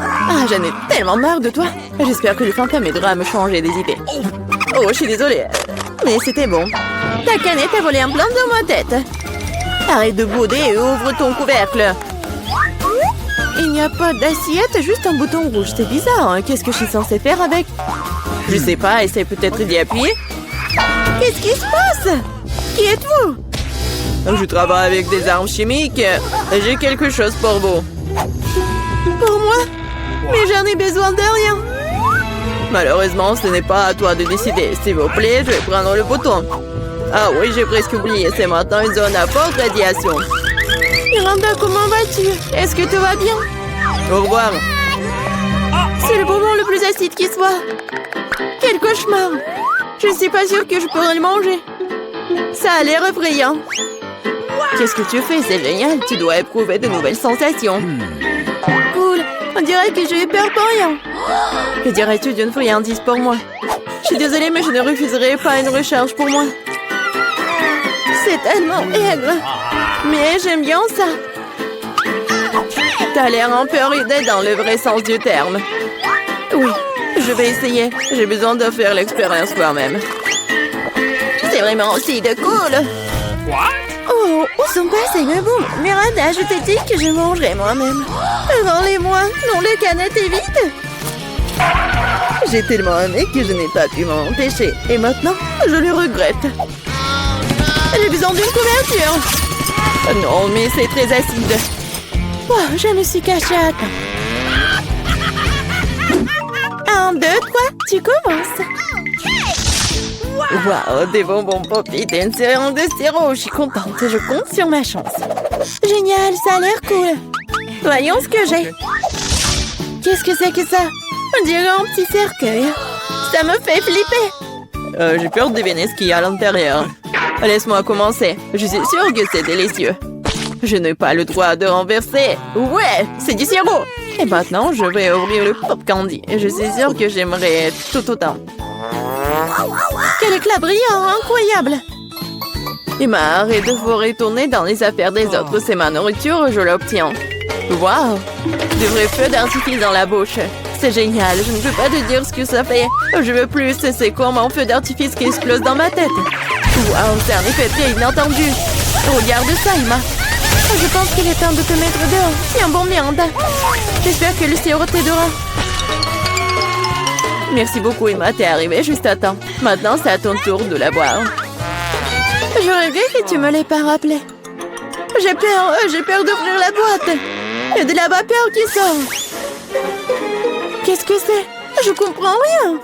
Ah, j'en ai tellement marre de toi. J'espère que le Fanta m'aidera à me changer des idées. Oh, je suis désolée. Mais c'était bon. Ta canette a volé un plan dans ma tête. Arrête de bouder et ouvre ton couvercle. Il n'y a pas d'assiette, juste un bouton rouge. C'est bizarre, hein? Qu'est-ce que je suis censée faire avec? Je sais pas, essaie peut-être d'y appuyer. Qu'est-ce qui se passe? Qui êtes-vous? Je travaille avec des armes chimiques. J'ai quelque chose pour vous. Pour moi? Mais j'en ai besoin de rien. Malheureusement, ce n'est pas à toi de décider. S'il vous plaît, je vais prendre le bouton. Ah oui, j'ai presque oublié. C'est maintenant une zone à forte radiation. Miranda, comment vas-tu? Est-ce que tout va bien? Au revoir. C'est le bonbon le plus acide qui soit. Quel cauchemar. Je ne suis pas sûre que je pourrais le manger. Ça a l'air effrayant. Qu'est-ce que tu fais? C'est génial. Tu dois éprouver de nouvelles sensations. Cool. On dirait que j'ai eu peur pour rien. Que dirais-tu d'une friandise pour moi? Je suis désolée, mais je ne refuserai pas une recharge pour moi. C'est tellement aigre. Mais j'aime bien ça. T'as l'air un peu rude dans le vrai sens du terme. Oui, je vais essayer. J'ai besoin de faire l'expérience moi-même. C'est vraiment aussi de cool. Oh, où sont passés mes bons? Miranda, je t'ai dit que je mangerais moi-même. Rends-les-moi. Non, le canette est vide. J'ai tellement aimé que je n'ai pas pu m'en empêcher. Et maintenant, je le regrette. J'ai besoin d'une couverture. Non, mais c'est très acide. Oh, je me suis cachée à temps. 1, 2, 3, tu commences. Waouh, des bonbons Poppy, t'es une série de sirop. Je suis contente, je compte sur ma chance. Génial, ça a l'air cool. Voyons ce que j'ai. Qu'est-ce que c'est que ça? On dirait un petit cercueil. Ça me fait flipper. J'ai peur de deviner ce qu'il y a à l'intérieur. Laisse-moi commencer. Je suis sûre que c'est délicieux. Je n'ai pas le droit de renverser. Ouais, c'est du sirop. Et maintenant, je vais ouvrir le pop candy. Je suis sûre que j'aimerais tout autant. Quel éclat brillant, incroyable. Emma, arrête de vous retourner dans les affaires des autres. C'est ma nourriture, je l'obtiens. Waouh, de vrais feux d'artifice dans la bouche. C'est génial, je ne peux pas te dire ce que ça fait. Je veux plus, c'est comme un feu d'artifice qui explose dans ma tête. Waouh, c'est un effet très inattendu. Regarde ça, Emma. Je pense qu'il est temps de te mettre dehors. Tiens bon, Miranda. J'espère que le sirop t'aidera. Merci beaucoup, Emma. T'es arrivée juste à temps. Maintenant, c'est à ton tour de la boire. Je regrette que tu me l'aies pas rappelé. J'ai peur d'ouvrir la boîte. Il y a de la vapeur qui sort. Qu'est-ce que c'est? Je comprends rien.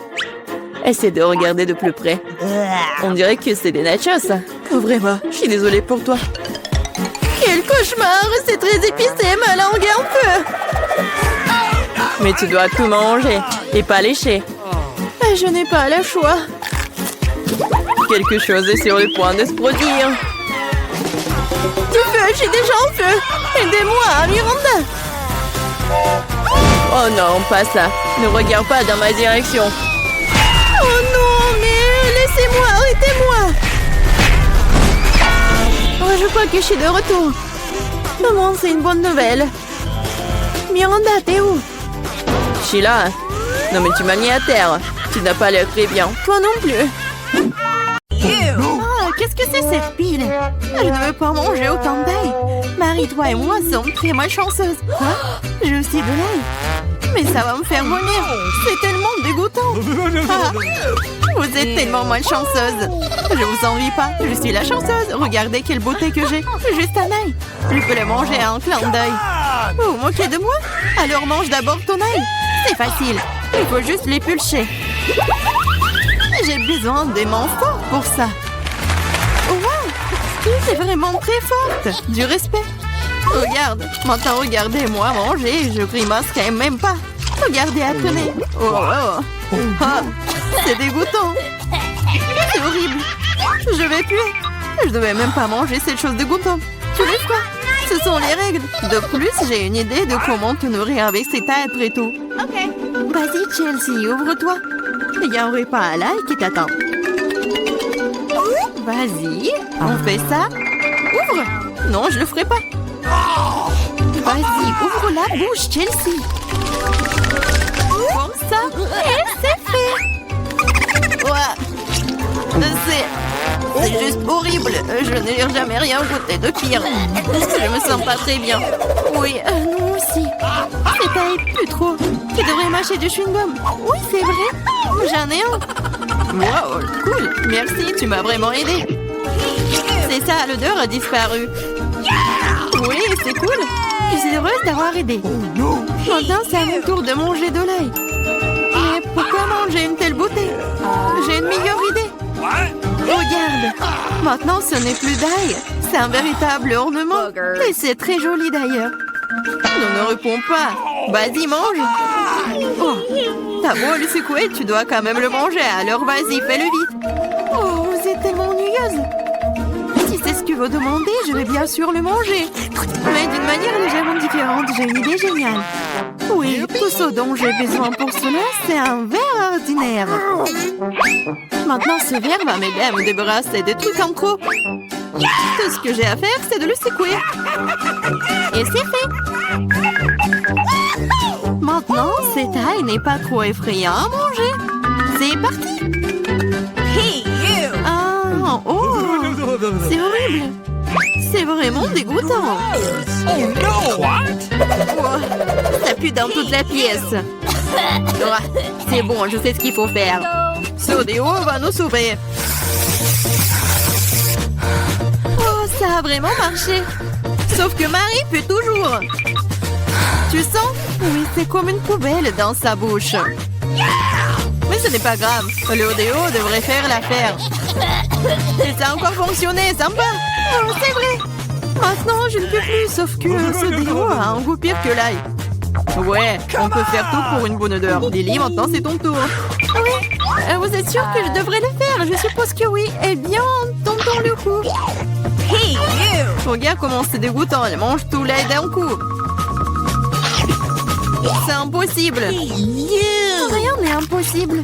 Essaie de regarder de plus près. On dirait que c'est des nachos. Vraiment, je suis désolée pour toi. Quel cauchemar! C'est très épicé, ma langue est en feu. Mais tu dois tout manger et pas lécher. Je n'ai pas le choix. Quelque chose est sur le point de se produire. Du feu, je suis déjà en feu. Aidez-moi, Miranda. Oh non, pas ça. Ne regarde pas dans ma direction. Oh non, mais laissez-moi, arrêtez-moi. Oh, je crois que je suis de retour. Maman, c'est une bonne nouvelle. Miranda, t'es où? Je suis là. Non, mais tu m'as mis à terre. Tu n'as pas l'air très bien. Toi non plus. Ah, qu'est-ce que c'est cette pile? Je ne veux pas manger autant d'ail. Marie, toi et moi sommes très malchanceuses. Quoi? J'ai aussi de l'ail. Mais ça va me faire vomir. C'est tellement dégoûtant. Ah, vous êtes tellement malchanceuse. Je vous envie pas. Je suis la chanceuse. Regardez quelle beauté que j'ai. Juste un ail. Je peux le manger à un clin d'œil. Vous vous moquez de moi? Alors mange d'abord ton ail. C'est facile. Il faut juste l'épulcher. J'ai besoin des mains fortes pour ça. Wow! C'est vraiment très forte. Du respect. Regarde. Maintenant, regardez-moi manger. Je grimacerai même pas. Regardez, apprenez. Oh, oh. Ah, c'est dégoûtant. C'est horrible. Je vais puer. Je devais même pas manger cette chose dégoûtante. Tu dis quoi? Ce sont les règles. De plus, j'ai une idée de comment te nourrir avec cet ail après tout. Ok. Vas-y, Chelsea, ouvre-toi. Il y a un repas à l'ail qui t'attend. Vas-y, on fait ça. Ouvre. Non, je le ferai pas. Vas-y, ouvre la bouche, Chelsea. Comme ça. Et c'est fait. Ouais. C'est juste horrible. Je n'ai jamais rien goûté de pire. Je me sens pas très bien. Oui, nous aussi. C'est pas plus trop. Tu devrais mâcher du chewing-gum. Oui, c'est vrai. J'en ai un. Wow, cool. Merci, tu m'as vraiment aidé. C'est ça, l'odeur a disparu. Oui, c'est cool. Je suis heureuse d'avoir aidé. Maintenant, c'est à mon tour de manger de l'ail. Mais pourquoi manger une telle beauté? J'ai une meilleure idée. Regarde. Maintenant, ce n'est plus d'ail. C'est un véritable ornement. Et c'est très joli d'ailleurs. Non, ne réponds pas. Vas-y, mange. Oh, t'as beau le secouer, tu dois quand même le manger. Alors vas-y, fais-le vite. Oh, vous êtes tellement ennuyeuse. Si c'est ce que vous demandez, je vais bien sûr le manger. Mais d'une manière légèrement différente, j'ai une idée géniale. Oui, tout ce dont j'ai besoin pour cela, c'est un verre ordinaire. Maintenant, ce verre va m'aider à me débarrasser des trucs en trop. Tout ce que j'ai à faire, c'est de le secouer. Et c'est fait. Maintenant, cet ail n'est pas trop effrayant à manger. C'est parti. Hey, you! Ah, oh, c'est horrible. C'est vraiment dégoûtant. Oh no! What? Oh, ça pue dans toute la pièce. Oh, c'est bon, je sais ce qu'il faut faire. Ce déo va nous sauver. Oh, ça a vraiment marché. Sauf que Marie pue toujours. Tu sens? Oui, c'est comme une poubelle dans sa bouche. Mais ce n'est pas grave. Le odéo devrait faire l'affaire. Et ça a encore fonctionné, sympa. Oh, c'est vrai. Maintenant, je ne peux plus, sauf que ce déo a un goût pire que l'ail. Ouais, on peut faire tout pour une bonne odeur. Lily, maintenant c'est ton tour. Oui, vous êtes sûr que je devrais le faire? Je suppose que oui. Eh bien, tentons le coup. Hey, you! Regarde comment c'est dégoûtant. Elle mange tout l'ail d'un coup. C'est impossible. Rien n'est impossible.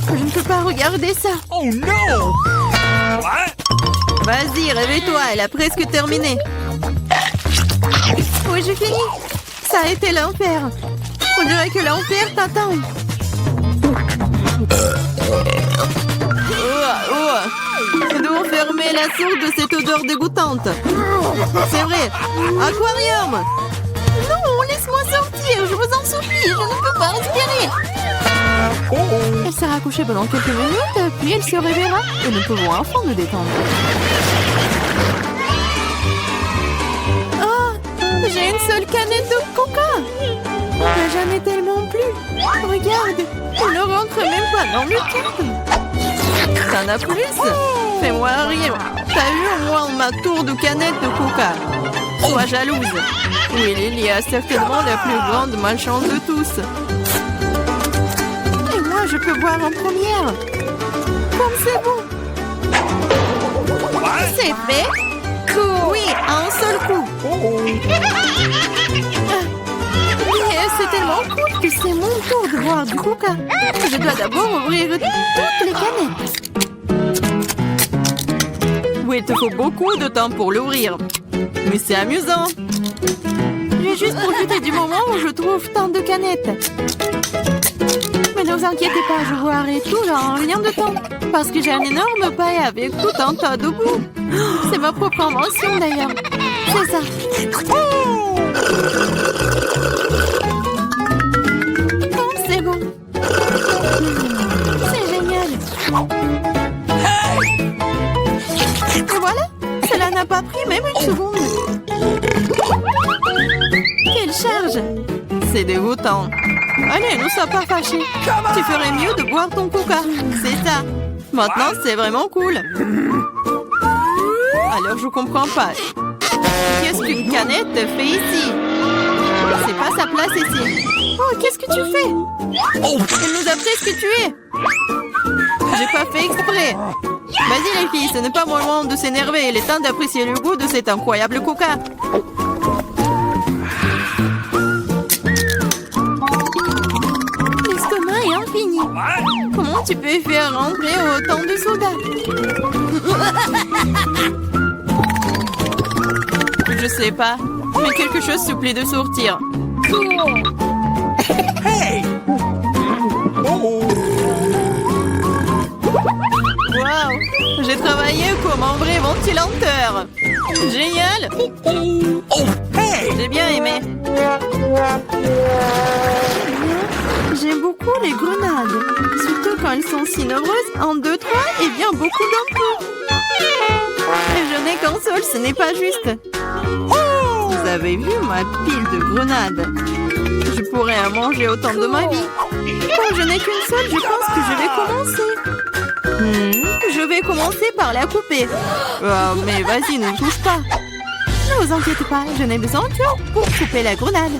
Je ne peux pas regarder ça. Oh no! What? Vas-y, réveille-toi. Elle a presque terminé. Oui, j'ai fini. Ça a été l'enfer. On dirait que l'enfer t'attend. Nous devons fermer trouver la source de cette odeur dégoûtante. C'est vrai. Aquarium. Non, laisse-moi sortir. Je vous en supplie. Je ne peux pas respirer. Elle sera couchée pendant quelques minutes, puis elle se réveillera et nous pouvons enfin nous détendre. Oh, j'ai une seule canette de coca. J'en ai tellement plus. Regarde, elle ne rentre même pas dans le cadre. T'en as plus? Fais-moi rire. T'as eu au moins ma tour de canette de coca. Sois jalouse. Oui, Lily a certainement la plus grande malchance de tous. Et moi, je peux boire en première. Comme c'est bon. C'est fait. Oui, un seul coup. Mais c'est tellement cool que c'est mon tour de boire du coca. Je dois d'abord ouvrir toutes les canettes. Oui, il te faut beaucoup de temps pour l'ouvrir. Mais c'est amusant. J'ai juste profité du moment où je trouve tant de canettes. Mais ne vous inquiétez pas, je boirai tout en rien de temps. Parce que j'ai un énorme paille avec tout un tas de boue. C'est ma propre invention d'ailleurs. C'est ça. Oh, c'est bon. C'est génial. Et voilà, cela n'a pas pris même une seconde. Quelle charge! C'est dégoûtant. Allez, ne sois pas fâchés. Tu ferais mieux de boire ton coca. C'est ça. Maintenant, c'est vraiment cool. Alors, je comprends pas. Qu'est-ce qu'une canette fait ici? C'est pas sa place ici. Oh, qu'est-ce que tu fais? Elle nous a presque tués. J'ai pas fait exprès. Vas-y les filles, ce n'est pas mon moment de s'énerver. Il est temps d'apprécier le goût de cet incroyable coca. L'estomac est infini. Comment tu peux faire rentrer autant de soda? Je sais pas, mais quelque chose supplie de sortir. Waouh! J'ai travaillé comme un vrai ventilateur. Génial! J'ai bien aimé. J'aime beaucoup les grenades. Surtout quand elles sont si nombreuses. 1, 2, 3 et bien beaucoup d'un coup. Je n'ai qu'un seul, ce n'est pas juste. Vous avez vu ma pile de grenades? Je pourrais en manger autant de ma vie. Comme je n'ai qu'une seule, je pense que je vais commencer. Je vais commencer par la couper. Mais vas-y, ne touche pas. Ne vous inquiétez pas, je n'ai besoin que pour couper la grenade.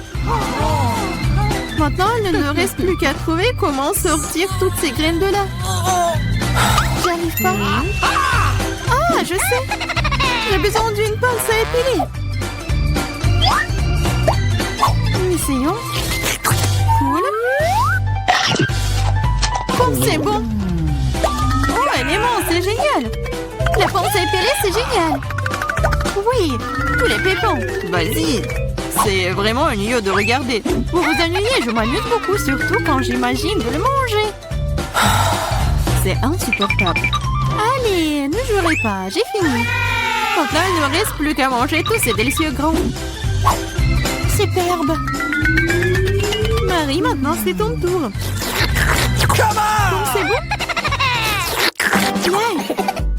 Maintenant, il ne me reste plus qu'à trouver comment sortir toutes ces graines de là. J'y arrive pas. Ah, je sais. J'ai besoin d'une pince à épiler. Essayons. Cool. Comme c'est bon. Oh, elle est mince, c'est génial. La pince à épiler, c'est génial. Oui, tous les pépins. Vas-y. C'est vraiment ennuyeux de regarder. Vous vous ennuyez, je m'amuse beaucoup, surtout quand j'imagine de le manger. C'est insupportable. Allez, ne jouerez pas, j'ai fini. Maintenant, il ne reste plus qu'à manger tous ces délicieux grands. Superbe. Marie, maintenant c'est ton tour. C'est bon? Bien.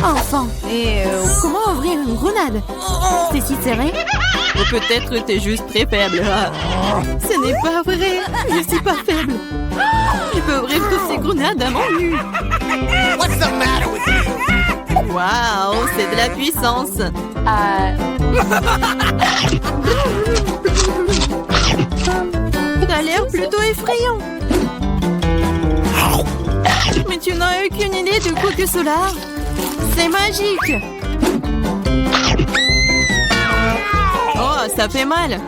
Enfin. Comment ouvrir une grenade? C'est si serré? Ou peut-être t'es juste très faible. Ce n'est pas vrai. Je suis pas faible. Je peux ouvrir toutes ces grenades à mon nu. What's the matter with you? Waouh, c'est de la puissance. T'as l'air plutôt effrayant. Mais tu n'as aucune idée du coup que cela. C'est magique. Oh, ça fait mal.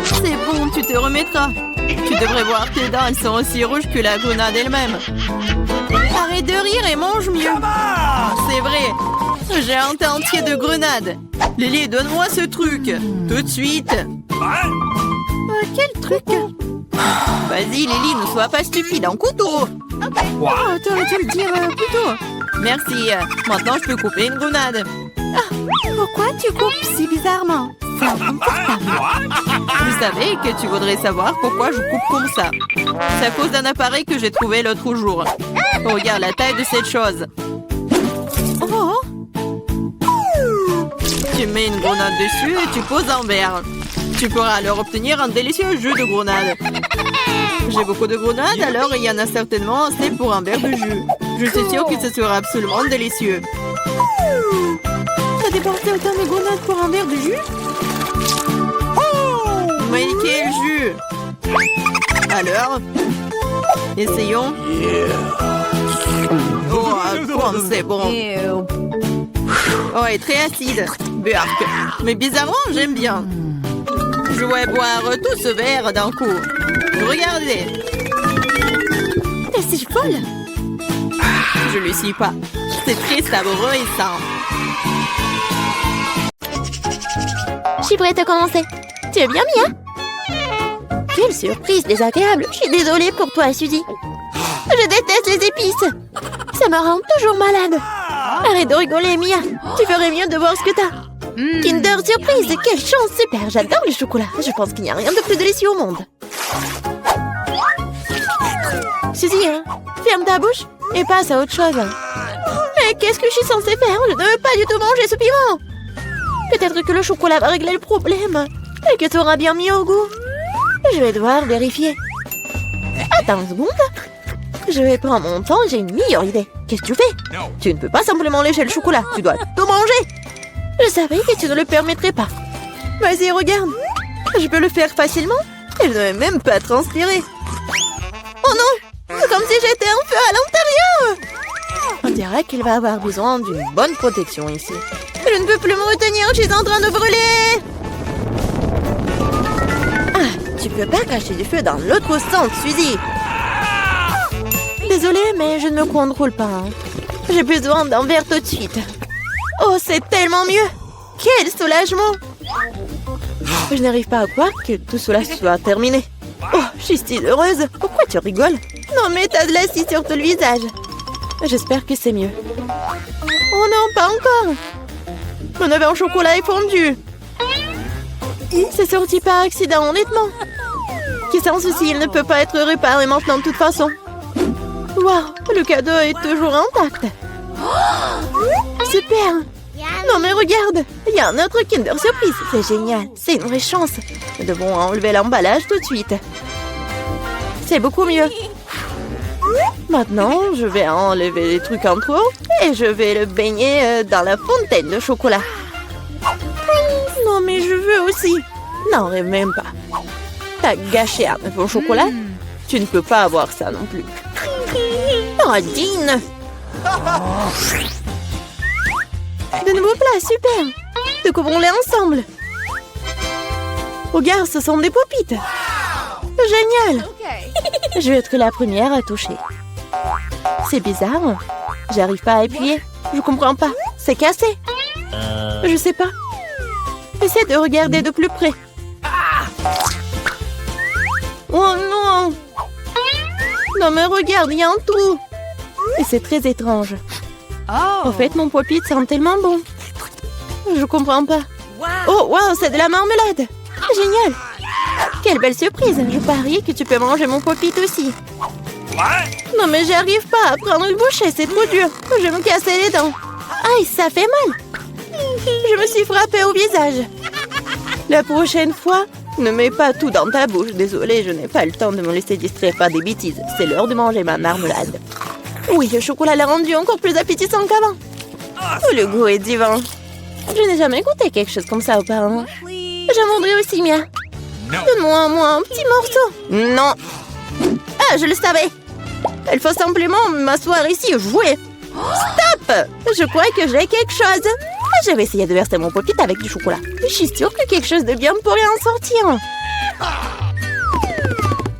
C'est bon, tu te remettras. Tu devrais voir tes dents, elles sont aussi rouges que la grenade elle-même. Arrête de rire et mange mieux. C'est vrai. J'ai un tas entier de grenades. Lily, donne-moi ce truc. Tout de suite. Quel truc? Vas-y, Lily, ne sois pas stupide. Un couteau. Oh, t'aurais dû le dire plus tôt. Merci. Maintenant, je peux couper une grenade. Pourquoi tu coupes si bizarrement? C'est inconfortable. Je savais que tu voudrais savoir pourquoi je coupe comme ça. C'est à cause d'un appareil que j'ai trouvé l'autre jour. Regarde la taille de cette chose. Oh, Tu mets une grenade dessus et tu poses un verre. Tu pourras alors obtenir un délicieux jus de grenade. J'ai beaucoup de grenades, alors il y en a certainement assez pour un verre de jus. Je suis sûre que ce sera absolument délicieux. t'as dépensé autant de grenades pour un verre de jus? Mais quel jus! Alors, essayons. Oh, c'est bon. Ew. Oh, et très acide. Burk. Mais bizarrement, j'aime bien. Je vais boire tout ce verre d'un coup. Regardez. T'es si folle! Je le suis pas. C'est très savoureux et sain. Je suis prête à commencer. Tu es bien, Mia? Quelle surprise désagréable. Je suis désolée pour toi, Suzy. Je déteste les épices. Ça me rend toujours malade. Arrête de rigoler, Mia. Tu ferais mieux de voir ce que t'as. Kinder Surprise, quelle chance, super. J'adore le chocolat. Je pense qu'il n'y a rien de plus délicieux au monde. Suzy, ferme ta bouche et passe à autre chose. Mais qu'est-ce que je suis censée faire? Je ne veux pas du tout manger ce piment. Peut-être que le chocolat va régler le problème et que tu auras bien mis au goût. Je vais devoir vérifier. Attends une seconde. Je vais prendre mon temps, j'ai une meilleure idée. Qu'est-ce que tu fais? Tu ne peux pas simplement lécher le chocolat, tu dois tout manger. Je savais que tu ne le permettrais pas. Vas-y, regarde. Je peux le faire facilement et je ne vais même pas transpirer. Oh non! C'est comme si j'étais un feu à l'intérieur! On dirait qu'il va avoir besoin d'une bonne protection ici. Je ne peux plus me retenir, je suis en train de brûler! Ah, tu peux pas cacher du feu dans l'autre sens, Suzy! Désolée, mais je ne me contrôle pas. J'ai besoin d'un verre tout de suite. Oh, c'est tellement mieux! Quel soulagement! Je n'arrive pas à croire que tout cela soit terminé. Oh, je suis si heureuse. Pourquoi tu rigoles? Non, mais t'as de l'acide sur tout le visage. J'espère que c'est mieux. Oh non, pas encore. Mon oeuf en chocolat est fondu. C'est sorti par accident, honnêtement. Qui sans souci, il ne peut pas être réparé maintenant de toute façon. Waouh, le cadeau est toujours intact. Super. Non mais regarde, il y a un autre Kinder Surprise. C'est génial, c'est une vraie chance. Nous devons enlever l'emballage tout de suite. C'est beaucoup mieux. Maintenant, je vais enlever les trucs en trop et je vais le baigner dans la fontaine de chocolat. Non mais je veux aussi. Non, même pas. T'as gâché un œuf au chocolat? Tu ne peux pas avoir ça non plus. Oh, Dean! De nouveaux plats, super! Découvrons-les ensemble! Regarde, ce sont des popites! Génial! Je vais être la première à toucher. C'est bizarre. J'arrive pas à appuyer. Je comprends pas. C'est cassé. Je sais pas. Essaie de regarder de plus près. Oh non! Non mais regarde, il y a un trou! Et c'est très étrange. En fait, mon pop-it sent tellement bon. Je comprends pas. Oh, wow, c'est de la marmelade! Génial! Quelle belle surprise! Je parie que tu peux manger mon pop-it aussi. Non mais j'arrive pas à prendre une bouchée, c'est trop dur. Je vais me casser les dents. Aïe, ça fait mal! Je me suis frappée au visage. La prochaine fois, ne mets pas tout dans ta bouche. Désolée, je n'ai pas le temps de me laisser distraire par des bêtises. C'est l'heure de manger ma marmelade. Oui, le chocolat l'a rendu encore plus appétissant qu'avant. Oh, le goût est divin. Je n'ai jamais goûté quelque chose comme ça auparavant. J'en voudrais aussi, Mia. Donne-moi un petit morceau. Non. Ah, je le savais. Il faut simplement m'asseoir ici et jouer. Stop! Je crois que j'ai quelque chose. Je vais essayer de verser mon pop-it avec du chocolat. Je suis sûre que quelque chose de bien pourrait en sortir.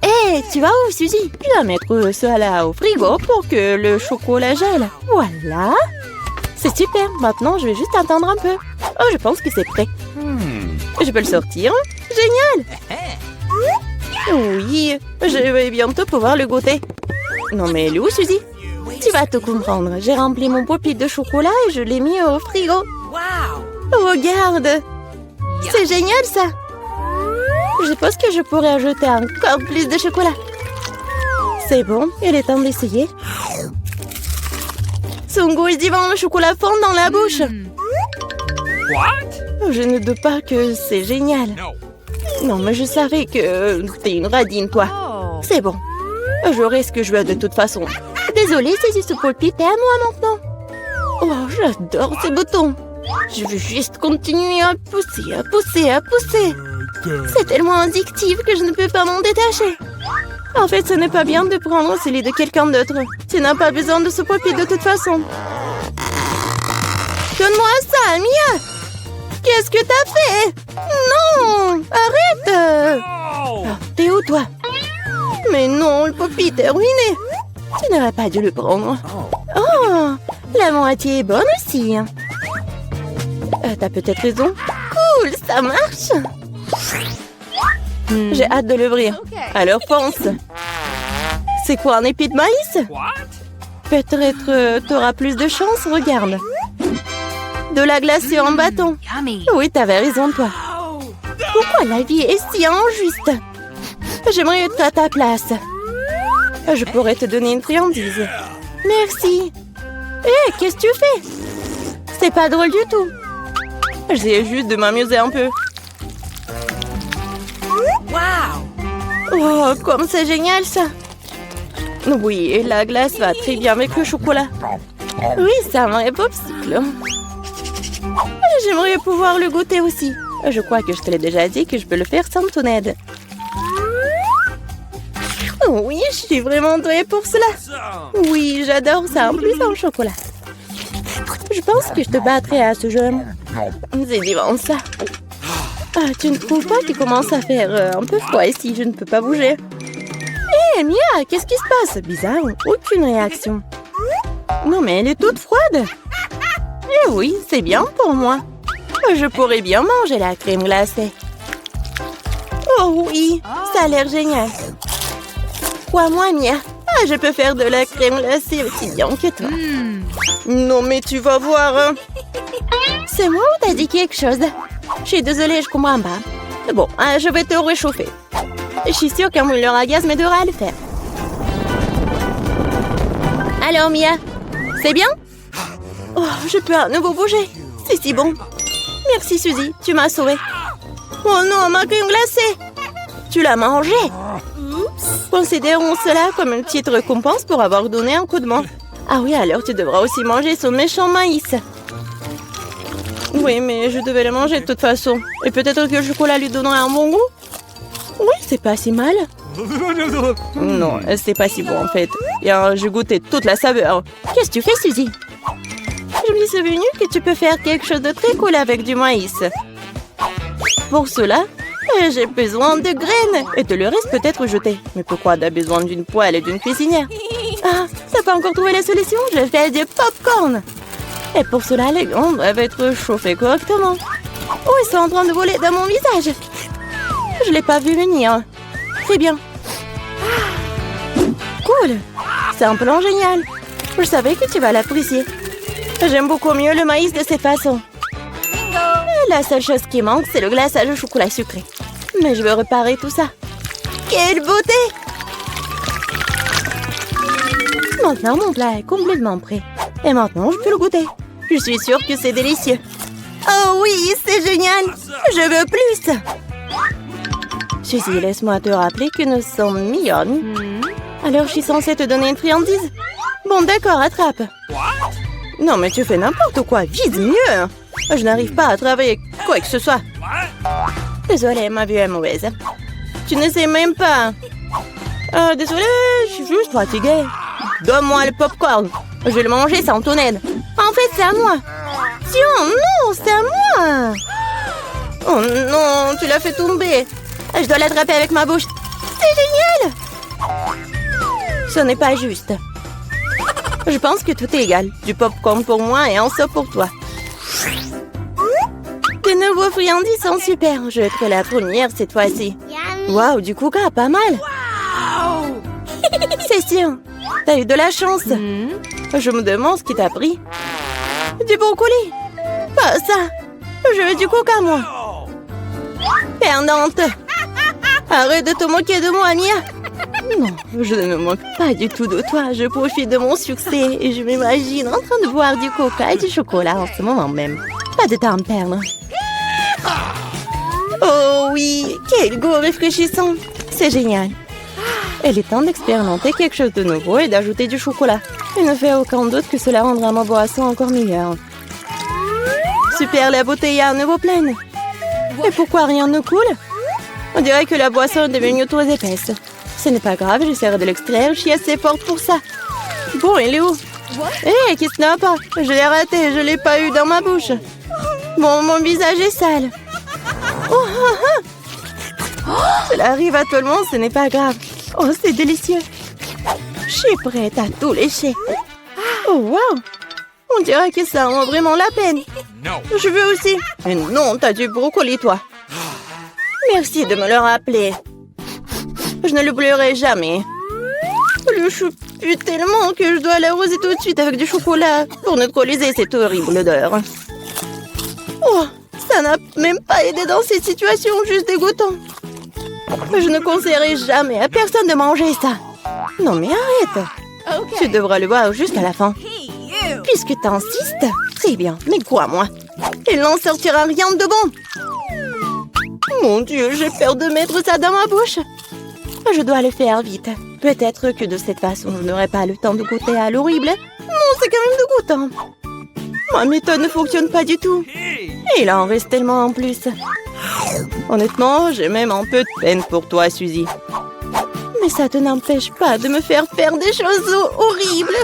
Hé, tu vas où, Suzy? Je vais mettre cela au frigo pour que le chocolat gèle. Voilà. C'est super. Maintenant, je vais juste attendre un peu. Oh, je pense que c'est prêt. Je peux le sortir. Génial. Oui, je vais bientôt pouvoir le goûter. Non, mais elle est où, Suzy? Tu vas tout comprendre. J'ai rempli mon pop-it de chocolat et je l'ai mis au frigo. Wow. Regarde. C'est génial, ça. Je pense que je pourrais ajouter encore plus de chocolat. C'est bon, il est temps d'essayer. Son goût est divin, le chocolat fond dans la bouche. What? Je ne doute pas que c'est génial. No. Non, mais je savais que t'es une radine, toi. Oh. C'est bon. J'aurai ce que je veux de toute façon. Désolée, c'est ce pop-it est à moi maintenant. Oh, j'adore ces boutons. Je veux juste continuer à pousser, à pousser, à pousser. C'est tellement addictif que je ne peux pas m'en détacher. En fait, ce n'est pas bien de prendre celui de quelqu'un d'autre. Tu n'as pas besoin de ce pop-it de toute façon. Donne-moi ça, Mia! Qu'est-ce que t'as fait? Non! Arrête! Oh. Ah, t'es où, toi? Mais non, le pop-it est ruiné. Tu n'aurais pas dû le prendre. Oh! La moitié est bonne aussi. T'as peut-être raison. Cool, ça marche! J'ai hâte de l'ouvrir. Alors fonce! C'est quoi, un épi de maïs? What? Peut-être t'auras plus de chance, regarde. De la glace sur un bâton. Yummy. Oui, t'avais raison, toi. Oh. Pourquoi la vie est si injuste? J'aimerais être à ta place. Je pourrais te donner une friandise. Merci. Hé, qu'est-ce que tu fais? C'est pas drôle du tout. J'essaie juste de m'amuser un peu. Wow. Oh, comme c'est génial, ça. Oui, la glace va très bien avec le chocolat. Oui, c'est un vrai popsicle. J'aimerais pouvoir le goûter aussi. Je crois que je te l'ai déjà dit que je peux le faire sans ton aide. Oui, je suis vraiment douée pour cela. Some. Oui, j'adore ça, en plus en chocolat. Je pense que je te battrai à ce jeu. C'est divin, ça. Ah, tu ne trouves pas qu'il commence à faire un peu froid ici? Je ne peux pas bouger. Hé, Mia, qu'est-ce qui se passe? Bizarre, aucune réaction. Non, mais elle est toute froide. Eh oui, c'est bien pour moi. Je pourrais bien manger la crème glacée. Oh oui, ça a l'air génial. Crois-moi, Mia. Ah, je peux faire de la crème glacée aussi bien que toi. Non, mais tu vas voir. Hein. C'est moi ou t'as dit quelque chose? Je suis désolée, je comprends pas. Bon, je vais te réchauffer. Je suis sûre qu'un mouleur à gaz m'aidera à le faire. Alors, Mia, c'est bien? Oh, je peux à nouveau bouger. C'est si bon. Merci, Suzy, tu m'as sauvée. Oh non, ma crème glacée! Tu l'as mangée? Considérons cela comme une petite récompense pour avoir donné un coup de main. Ah oui, alors tu devras aussi manger ce méchant maïs. Oui, mais je devais le manger de toute façon. Et peut-être que le chocolat lui donnerait un bon goût? Oui, c'est pas si mal. Non, c'est pas si bon en fait. Et j'ai goûté toute la saveur. Qu'est-ce que tu fais, Suzy? Je me suis souvenu que tu peux faire quelque chose de très cool avec du maïs. Pour cela, j'ai besoin de graines. Et te le reste peut-être jeté. Mais pourquoi t'as besoin d'une poêle et d'une cuisinière? Ah, t'as pas encore trouvé la solution? Je fais du popcorn. Et pour cela, les graines doivent être chauffées correctement. Oh, ils sont en train de voler dans mon visage. Je l'ai pas vu venir. Très bien. Cool. C'est un plan génial. Je savais que tu vas l'apprécier. J'aime beaucoup mieux le maïs de cette façon. La seule chose qui manque, c'est le glaçage au chocolat sucré. Mais je veux réparer tout ça. Quelle beauté! Maintenant, mon plat est complètement prêt. Et maintenant, je peux le goûter. Je suis sûre que c'est délicieux. Oh oui, c'est génial! Je veux plus! Suzy, laisse-moi te rappeler que nous sommes mignonnes. Alors, je suis censée te donner une friandise? Bon, d'accord, attrape. Non, mais tu fais n'importe quoi. Vise mieux! Je n'arrive pas à travailler quoi que ce soit. Désolée, ma vue est mauvaise. Tu ne sais même pas. Désolée, je suis juste fatiguée. Donne-moi le popcorn. Je vais le manger sans ton aide. En fait, c'est à moi. Tiens, non, c'est à moi. Oh non, tu l'as fait tomber. Je dois l'attraper avec ma bouche. C'est génial. Ce n'est pas juste. Je pense que tout est égal. Du popcorn pour moi et un seau pour toi. Tes nouveaux friandises sont super. Je vais être la première cette fois-ci. Waouh, du coca, pas mal. C'est sûr. T'as eu de la chance. Je me demande ce qui t'a pris. Du brocoli. Pas ça. Je veux du coca, moi. Perdante. Arrête de te moquer de moi, Mia. Non, je ne me moque pas du tout de toi. Je profite de mon succès et je m'imagine en train de boire du coca et du chocolat en ce moment même. Pas de temps à perdre. Oh oui, quel goût rafraîchissant. C'est génial. Il est temps d'expérimenter quelque chose de nouveau et d'ajouter du chocolat. Il ne fait aucun doute que cela rendra ma boisson encore meilleure. Super, la bouteille est à nouveau pleine. Et pourquoi rien ne coule? On dirait que la boisson est devenue trop épaisse. Ce n'est pas grave, j'essaierai de l'extraire. Je suis assez forte pour ça. Bon, il est où? Hé, qui se n'a pas? Je l'ai raté, je l'ai pas eu dans ma bouche. Bon, mon visage est sale. Oh, cela arrive à tout le monde, ce n'est pas grave. Oh, c'est délicieux. Je suis prête à tout lécher. Oh, wow! On dirait que ça en vaut vraiment la peine. Je veux aussi. Mais non, t'as du brocoli, toi. Merci de me le rappeler. Je ne l'oublierai jamais. Le chou pue tellement que je dois l'arroser tout de suite avec du chocolat pour neutraliser cette horrible odeur. Oh, ça n'a même pas aidé dans cette situation juste dégoûtant. Je ne conseillerais jamais à personne de manger ça. Non mais arrête. Tu devras le boire jusqu'à la fin. Puisque t'insistes, c'est bien, mais crois-moi, il n'en sortira rien de bon. Mon Dieu, j'ai peur de mettre ça dans ma bouche. Je dois le faire vite. Peut-être que de cette façon, je n'aurai pas le temps de goûter à l'horrible. Non, c'est quand même dégoûtant. Ma méthode ne fonctionne pas du tout. Et il en reste tellement en plus. Honnêtement, j'ai même un peu de peine pour toi, Suzy. Mais ça te n'empêche pas de me faire des choses horribles.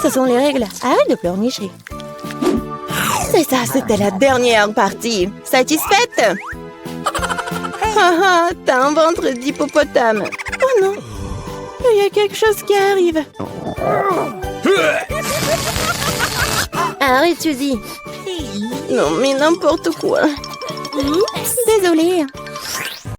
Ce sont les règles. Arrête de pleurnicher. C'est ça, c'était la dernière partie. Satisfaite? Haha, t'as un ventre d'hippopotame. Oh non, il y a quelque chose qui arrive. Arrête, Suzy. Non, mais n'importe quoi. Désolée.